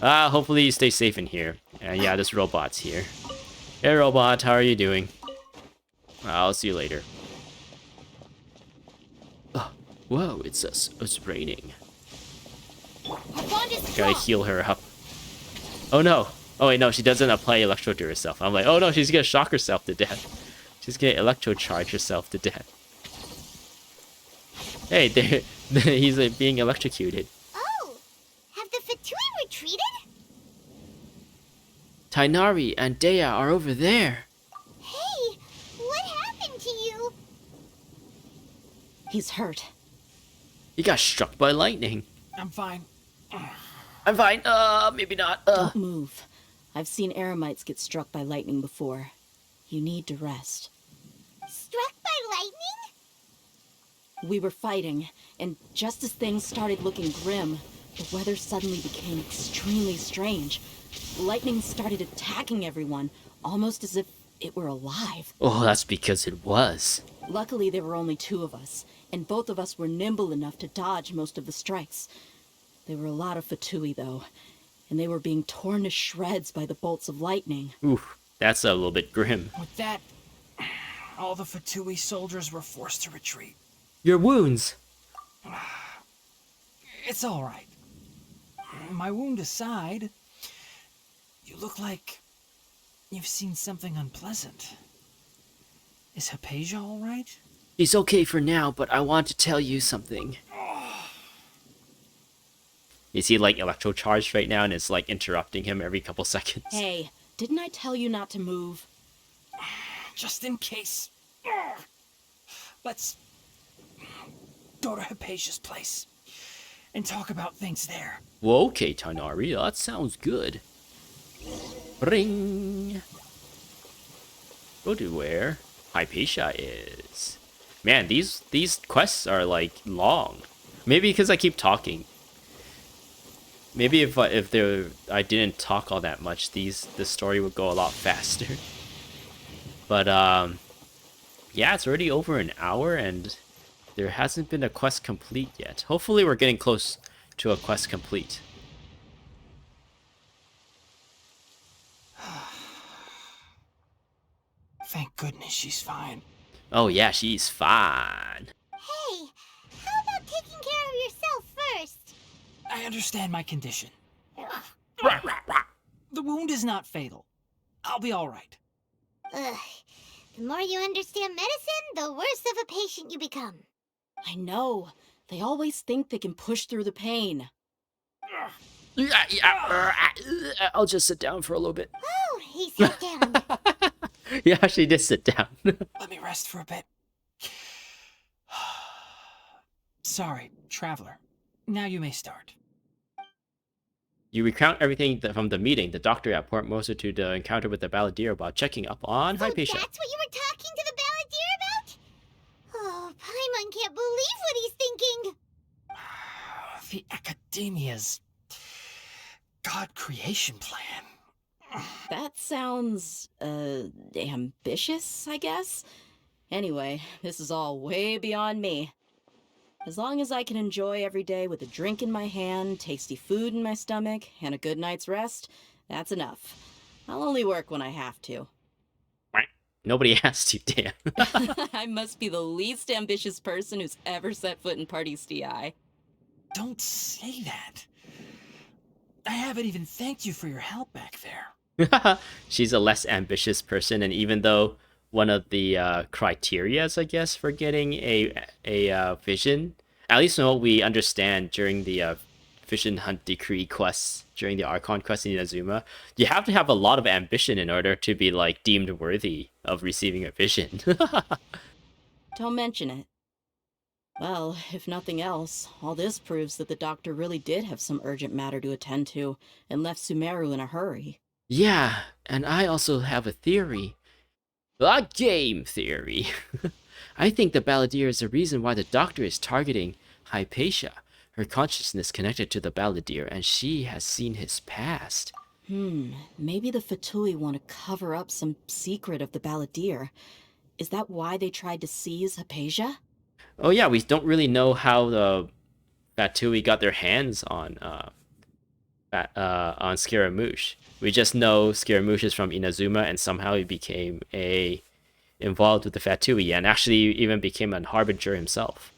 Hopefully you stay safe in here. And yeah, this robot's here. Hey robot, how are you doing? I'll see you later. Oh, whoa, it's raining. Our bond is Gotta strong. heal her up. Oh no. Oh wait, no, she doesn't apply electro to herself. I'm like, oh no, she's gonna shock herself to death. She's gonna electro charge herself to death. Hey, there, he's like, being electrocuted. Oh, have the Fatui retreated? Tighnari and Dehya are over there. Hey, what happened to you? He's hurt. He got struck by lightning. I'm fine. I'm fine. Maybe not. Don't move. I've seen eremites get struck by lightning before. You need to rest. Struck by lightning? We were fighting, and just as things started looking grim, the weather suddenly became extremely strange. Lightning started attacking everyone, almost as if it were alive. Oh, that's because it was. Luckily, there were only 2 of us, and both of us were nimble enough to dodge most of the strikes. There were a lot of Fatui, though, and they were being torn to shreds by the bolts of lightning. Oof, that's a little bit grim. With that, all the Fatui soldiers were forced to retreat. Your wounds. It's all right. My wound aside, you look like you've seen something unpleasant. Is Hypatia all right? He's okay for now, but I want to tell you something. Is he like electro-charged right now and it's like interrupting him every couple seconds? Hey, didn't I tell you not to move? Just in case. Let's go to Hypatia's place and talk about things there. Well, okay, Tighnari, that sounds good. Ring. Go to where Hypatia is. Man, these quests are like long. Maybe because I keep talking. Maybe if I didn't talk all that much, the story would go a lot faster. But yeah, it's already over an hour and there hasn't been a quest complete yet. Hopefully we're getting close to a quest complete. Thank goodness she's fine. Oh yeah, she's fine. Hey, how about taking care of yourself first? I understand my condition. The wound is not fatal. I'll be all right. Ugh. The more you understand medicine, the worse of a patient you become. I know. They always think they can push through the pain. I'll just sit down for a little bit. Oh, he sat down. Yeah, she did sit down. Let me rest for a bit. Sorry, traveler. Now you may start. You recount everything from the meeting, the doctor at Port Mosa to the encounter with the Balladeer while checking up on So Hypatia. that's what you were talking to the Balladeer about? Oh, Paimon can't believe what he's thinking. The Academia's God creation plan. That sounds, ambitious, I guess? Anyway, this is all way beyond me. As long as I can enjoy every day with a drink in my hand, tasty food in my stomach, and a good night's rest, that's enough. I'll only work when I have to. Nobody asked you, damn. I must be the least ambitious person who's ever set foot in Party's DI. Don't say that. I haven't even thanked you for your help back there. She's a less ambitious person, and even though one of the criterias, I guess, for getting a vision, at least from what we understand during the Vision Hunt Decree quests, during the Archon quest in Inazuma, you have to have a lot of ambition in order to be like deemed worthy of receiving a vision. Don't mention it. Well, if nothing else, all this proves that the doctor really did have some urgent matter to attend to, and left Sumeru in a hurry. Yeah, and I also have a theory. A game theory. I think the Balladeer is the reason why the doctor is targeting Hypatia. Her consciousness connected to the Balladeer, and she has seen his past. Maybe the Fatui want to cover up some secret of the Balladeer. Is that why they tried to seize Hypatia? Oh yeah, we don't really know how the Fatui got their hands on Scaramouche. We just know Scaramouche is from Inazuma, and somehow he became involved with the Fatui, and actually even became a harbinger himself.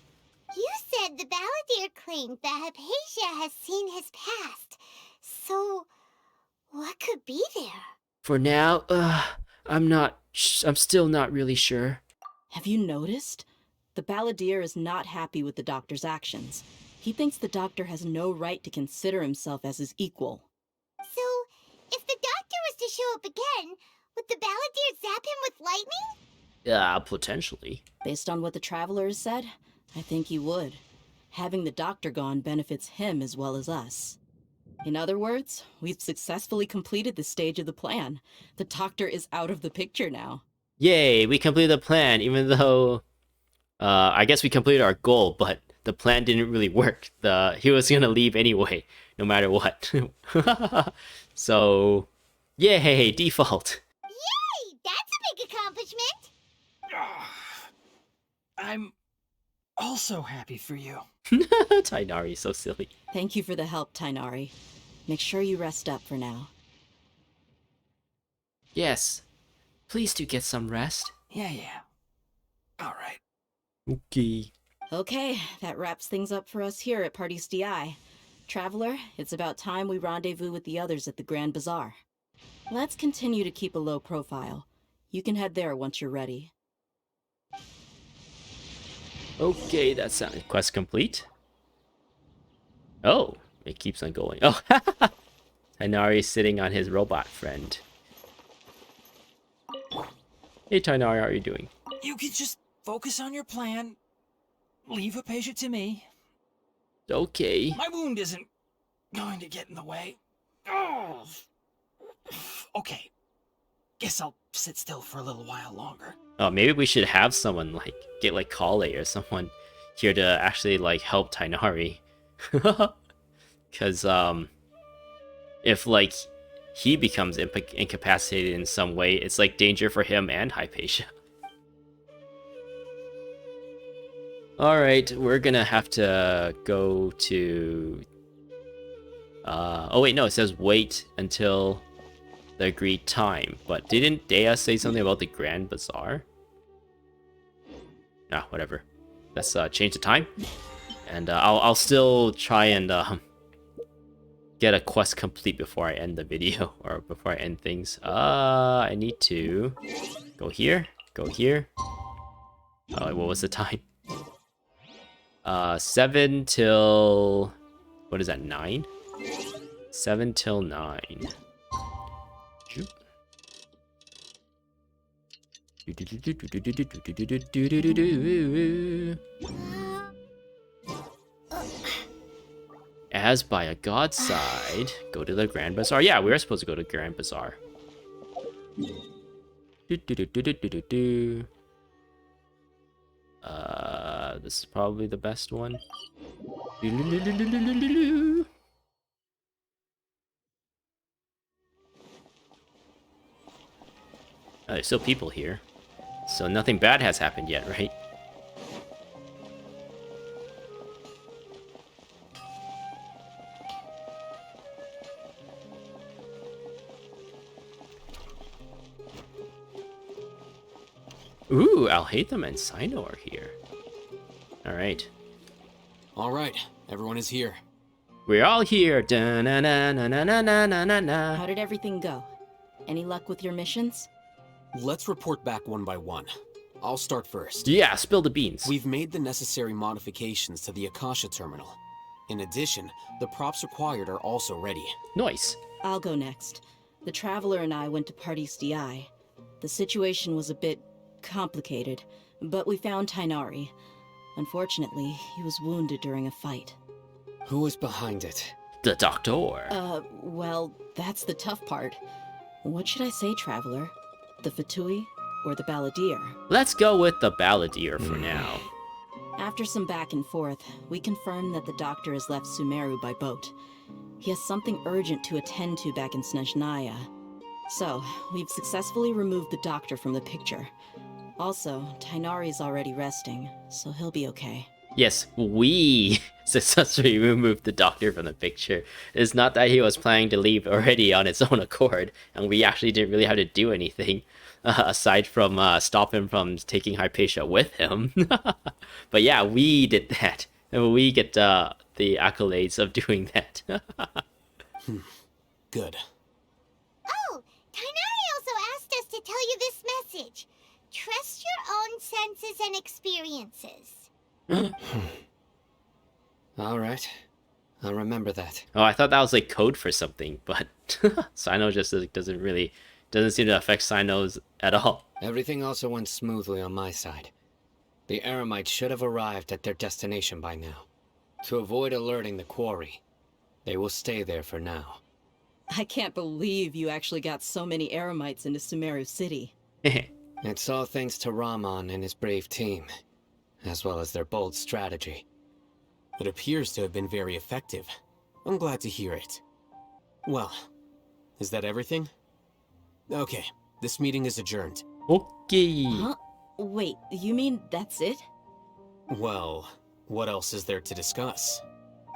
You said the Balladeer claimed that Hypatia has seen his past. So, What could be there? For now, I'm still not really sure. Have you noticed? The Balladeer is not happy with the doctor's actions. He thinks the doctor has no right to consider himself as his equal. So, if the doctor was to show up again, would the Balladeer zap him with lightning? Potentially. Based on what the Traveler has said, I think he would. Having the doctor gone benefits him as well as us. In other words, we've successfully completed this stage of the plan. The doctor is out of the picture now. Yay, we completed the plan, even though, I guess we completed our goal, but the plan didn't really work. He was gonna leave anyway, no matter what. So, yay, default. Yay! That's a big accomplishment! I'm also happy for you. Tighnari, so silly. Thank you for the help, Tighnari. Make sure you rest up for now. Yes. Please do get some rest. Yeah. All right. Okay. Okay, that wraps things up for us here at Party's DI. Traveler, it's about time we rendezvous with the others at the Grand Bazaar. Let's continue to keep a low profile. You can head there once you're ready. Okay, that sounded quest complete. Oh, it keeps on going. Oh, Tighnari is sitting on his robot friend. Hey Tighnari, how are you doing? You can just focus on your plan. Leave Hypatia to me. Okay. My wound isn't going to get in the way. Oh. Okay. Guess I'll sit still for a little while longer. Oh, maybe we should have someone get Kale or someone here to actually help Tighnari. Because if he becomes incapacitated in some way, it's danger for him and Hypatia. Alright, we're gonna have to go to... oh wait, no, it says wait until the agreed time. But didn't Dehya say something about the Grand Bazaar? Ah, whatever. Let's change the time. And I'll still try and get a quest complete before I end the video, or before I end things. I need to go here, go here. What was the time? 7 till... what is that, 9? 7 till 9. Shoot. As by a god's side, go to the Grand Bazaar. Yeah, we were supposed to go to Grand Bazaar. This is probably the best one. Oh, there's still people here. So nothing bad has happened yet, right? Ooh, Alhaitham and Sino are here. Alright. Alright, everyone is here. We're all here. Da-na-na-na-na-na-na-na-na. How did everything go? Any luck with your missions? Let's report back one by one. I'll start first. Yeah, spill the beans. We've made the necessary modifications to the Akasha terminal. In addition, the props required are also ready. Nice. I'll go next. The Traveler and I went to Party's DI. The situation was a bit complicated, but we found Tighnari. Unfortunately, he was wounded during a fight. Who was behind it? The doctor. Well, that's the tough part. What should I say, Traveler? The Fatui or the Balladeer? Let's go with the Balladeer for now. After some back and forth, we confirmed that the doctor has left Sumeru by boat. He has something urgent to attend to back in Snezhnaya. So, we've successfully removed the doctor from the picture. Also, Tighnari's already resting, so he'll be okay. Yes, we successfully removed the doctor from the picture. It's not that he was planning to leave already on its own accord, and we actually didn't really have to do anything, aside from stop him from taking Hypatia with him. But yeah, we did that, and we get the accolades of doing that. Good. you this message. Trust your own senses and experiences. Alright. I'll remember that. Oh, I thought that was like code for something, but Sino just like, doesn't seem to affect Sinos at all. Everything also went smoothly on my side. The Eremites should have arrived at their destination by now. To avoid alerting the quarry, they will stay there for now. I can't believe you actually got so many Eremites into Sumeru City. It's all thanks to Rahman and his brave team, as well as their bold strategy. It appears to have been very effective. I'm glad to hear it. Well, is that everything? Okay, this meeting is adjourned. Okay. Huh? Wait, you mean that's it? Well, what else is there to discuss?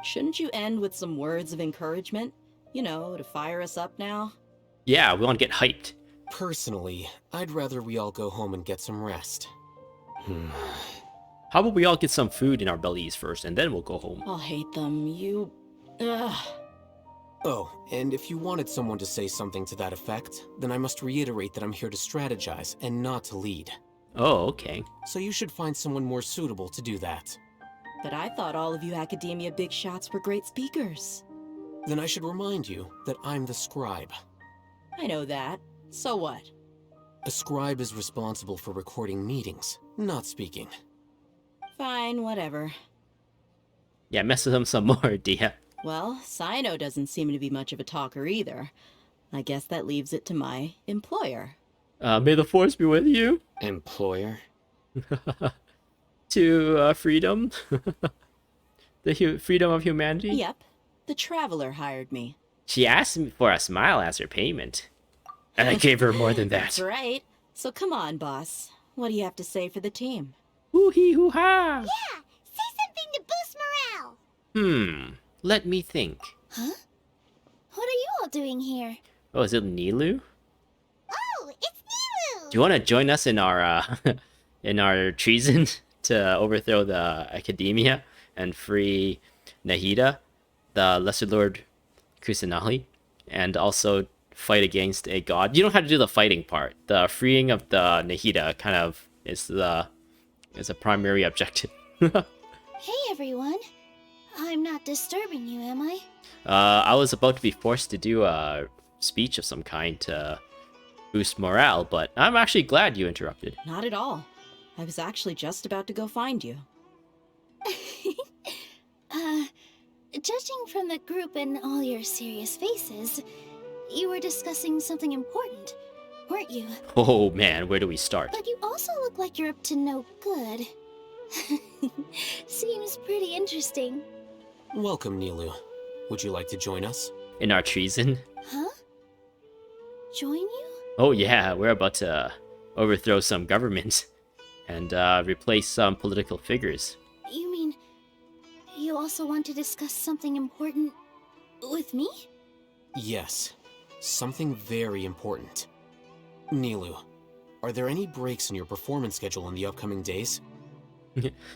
Shouldn't you end with some words of encouragement? You know, to fire us up now? Yeah, we want to get hyped. Personally, I'd rather we all go home and get some rest. How about we all get some food in our bellies first, and then we'll go home. I'll hate them. You... Ugh. Oh, and if you wanted someone to say something to that effect, then I must reiterate that I'm here to strategize and not to lead. Oh, okay. So you should find someone more suitable to do that. But I thought all of you Academia big shots were great speakers. Then I should remind you that I'm the scribe. I know that. So what? A scribe is responsible for recording meetings, not speaking. Fine, whatever. Yeah, mess with him some more, Dehya. Well, Sino doesn't seem to be much of a talker either. I guess that leaves it to my employer. May the force be with you. Employer? To freedom. The freedom of humanity. Yep. The Traveler hired me. She asked me for a smile as her payment. And I gave her more than that. That's right. So come on, boss. What do you have to say for the team? Hoo-hee hoo-ha. Yeah, say something to boost morale. Let me think. Huh? What are you all doing here? Oh, is it Nilou? Oh, it's Nilou! Do you want to join us in our in our treason to overthrow the Academia and free Nahida, the Lesser Lord Kusanali, and also fight against a god? You don't have to do the fighting part. The freeing of the Nahida kind of is a primary objective. Hey everyone. I'm not disturbing you, am I? I was about to be forced to do a speech of some kind to boost morale, but I'm actually glad you interrupted. Not at all. I was actually just about to go find you. Judging from the group and all your serious faces, you were discussing something important, weren't you? Oh man, where do we start? But you also look like you're up to no good. Seems pretty interesting. Welcome, Nilou. Would you like to join us? In our treason? Huh? Join you? Oh yeah, we're about to overthrow some governments and replace some political figures. You mean you also want to discuss something important with me? Yes. Something very important. Nilou, are there any breaks in your performance schedule in the upcoming days?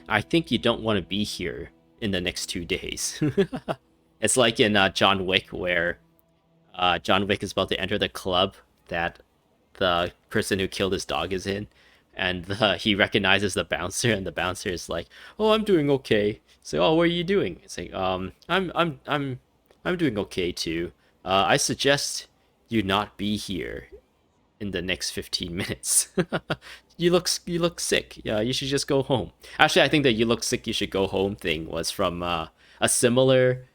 I think you don't want to be here in the next 2 days. It's like in John Wick, where John Wick is about to enter the club that the person who killed his dog is in, and he recognizes the bouncer, and the bouncer is like, "Oh, I'm doing okay." So, "Oh, what are you doing?" It's like, I'm doing okay too. I suggest you not be here in the next 15 minutes. You look sick. Yeah, you should just go home. Actually, I think that "you look sick, you should go home" thing was from a similar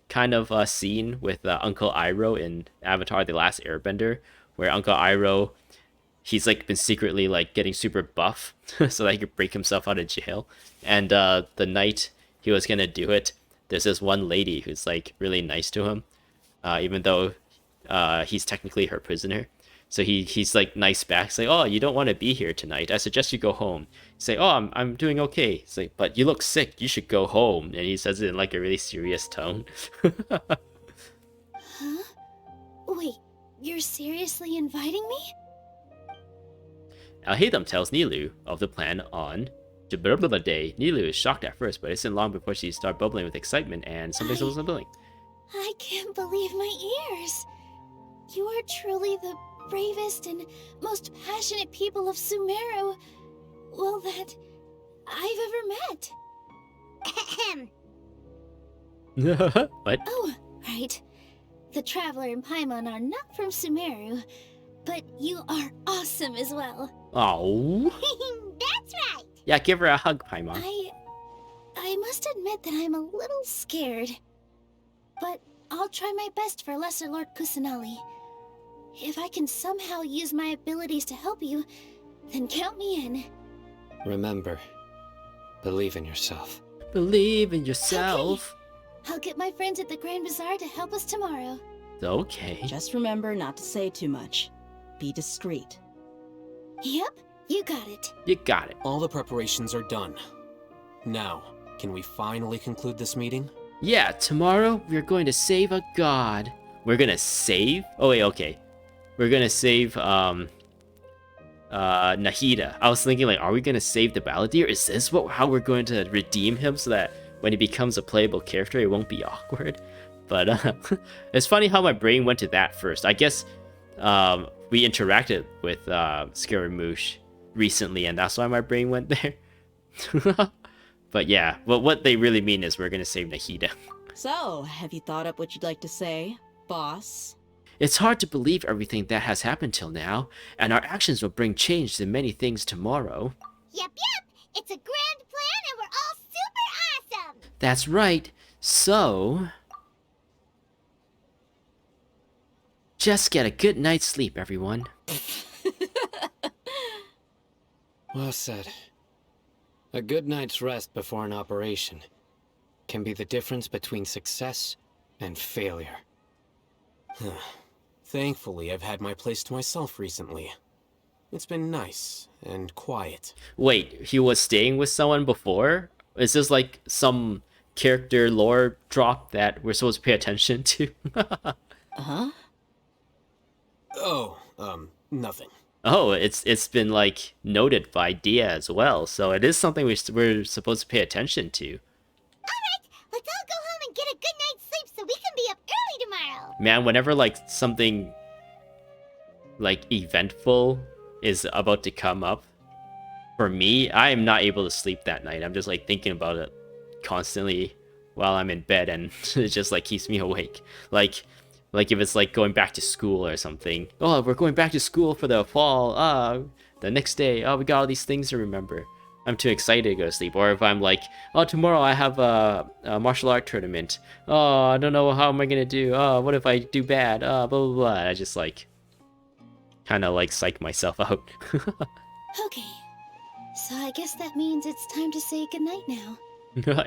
kind of scene with Uncle Iroh in Avatar: The Last Airbender, where Uncle Iroh, he's like been secretly like getting super buff so that he could break himself out of jail. And the night he was gonna do it, there's this one lady who's like really nice to him, even though he's technically her prisoner. So he's like nice back. He's like, "Oh, you don't want to be here tonight. I suggest you go home." He's like, "Oh, I'm doing okay." He's like, "But you look sick. You should go home." And he says it in like a really serious tone. Huh? Wait, you're seriously inviting me? Al-Haitham tells Nilou of the plan on Jabberblubba Day. Nilou is shocked at first, but it isn't long before she starts bubbling with excitement and something's bubbling. I can't believe my ears. You are truly the bravest and most passionate people of Sumeru, well, that I've ever met. Ahem. What? Oh, right. The Traveler and Paimon are not from Sumeru, but you are awesome as well. Oh. That's right. Yeah, give her a hug, Paimon. I must admit that I'm a little scared. But I'll try my best for Lesser Lord Kusanali. If I can somehow use my abilities to help you, then count me in. Remember, believe in yourself. Believe in yourself. Okay. I'll get my friends at the Grand Bazaar to help us tomorrow. Okay. Just remember not to say too much. Be discreet. Yep, you got it. You got it. All the preparations are done. Now, can we finally conclude this meeting? Yeah, tomorrow we're going to save a god. We're gonna save? Oh wait, okay. We're gonna save Nahida. I was thinking like, are we gonna save the Balladeer? Is this how we're going to redeem him so that when he becomes a playable character it won't be awkward? But it's funny how my brain went to that first. I guess we interacted with Scaramouche recently and that's why my brain went there. But yeah, what they really mean is we're gonna save Nahida. So, have you thought up what you'd like to say, boss? It's hard to believe everything that has happened till now, and our actions will bring change to many things tomorrow. Yep. It's a grand plan and we're all super awesome. That's right. So... just get a good night's sleep, everyone. Well said. A good night's rest before an operation can be the difference between success and failure. Thankfully, I've had my place to myself recently. It's been nice and quiet. Wait, he was staying with someone before? Is this like some character lore drop that we're supposed to pay attention to? Uh-huh. Oh, nothing. Oh, it's been like noted by Dehya as well, so it is something we're supposed to pay attention to. Alright, let's all go home and get a good night's sleep so we can be up early tomorrow. Man, whenever like something like eventful is about to come up, for me, I am not able to sleep that night. I'm just like thinking about it constantly while I'm in bed and it just like keeps me awake. Like if it's like going back to school or something. Oh, we're going back to school for the fall. The next day. Oh, we got all these things to remember. I'm too excited to go to sleep. Or if I'm like, oh, tomorrow I have a martial art tournament. Oh, I don't know how am I gonna do. Oh, what if I do bad? Blah blah blah. I just like kind of like psych myself out. Okay, so I guess that means it's time to say goodnight now.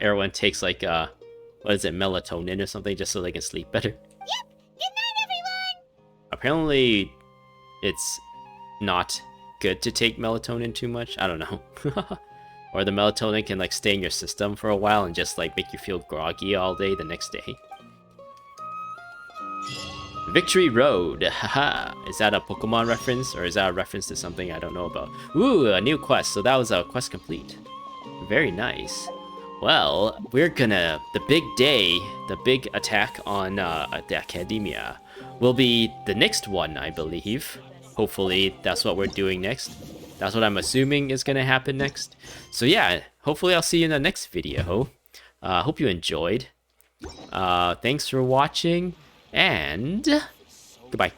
Everyone takes like what is it, melatonin or something, just so they can sleep better. Yep. Good night, everyone. Apparently, it's not good to take melatonin too much. I don't know. Or the melatonin can like stay in your system for a while and just like make you feel groggy all day the next day. Victory Road. Haha. Is that a Pokemon reference or is that a reference to something I don't know about? Ooh, a new quest. So that was a quest complete. Very nice. Well, we're gonna... the big day, the big attack on the Academia will be the next one, I believe. Hopefully that's what we're doing next. That's what I'm assuming is gonna happen next. So yeah, hopefully I'll see you in the next video. Hope you enjoyed. Thanks for watching, and goodbye.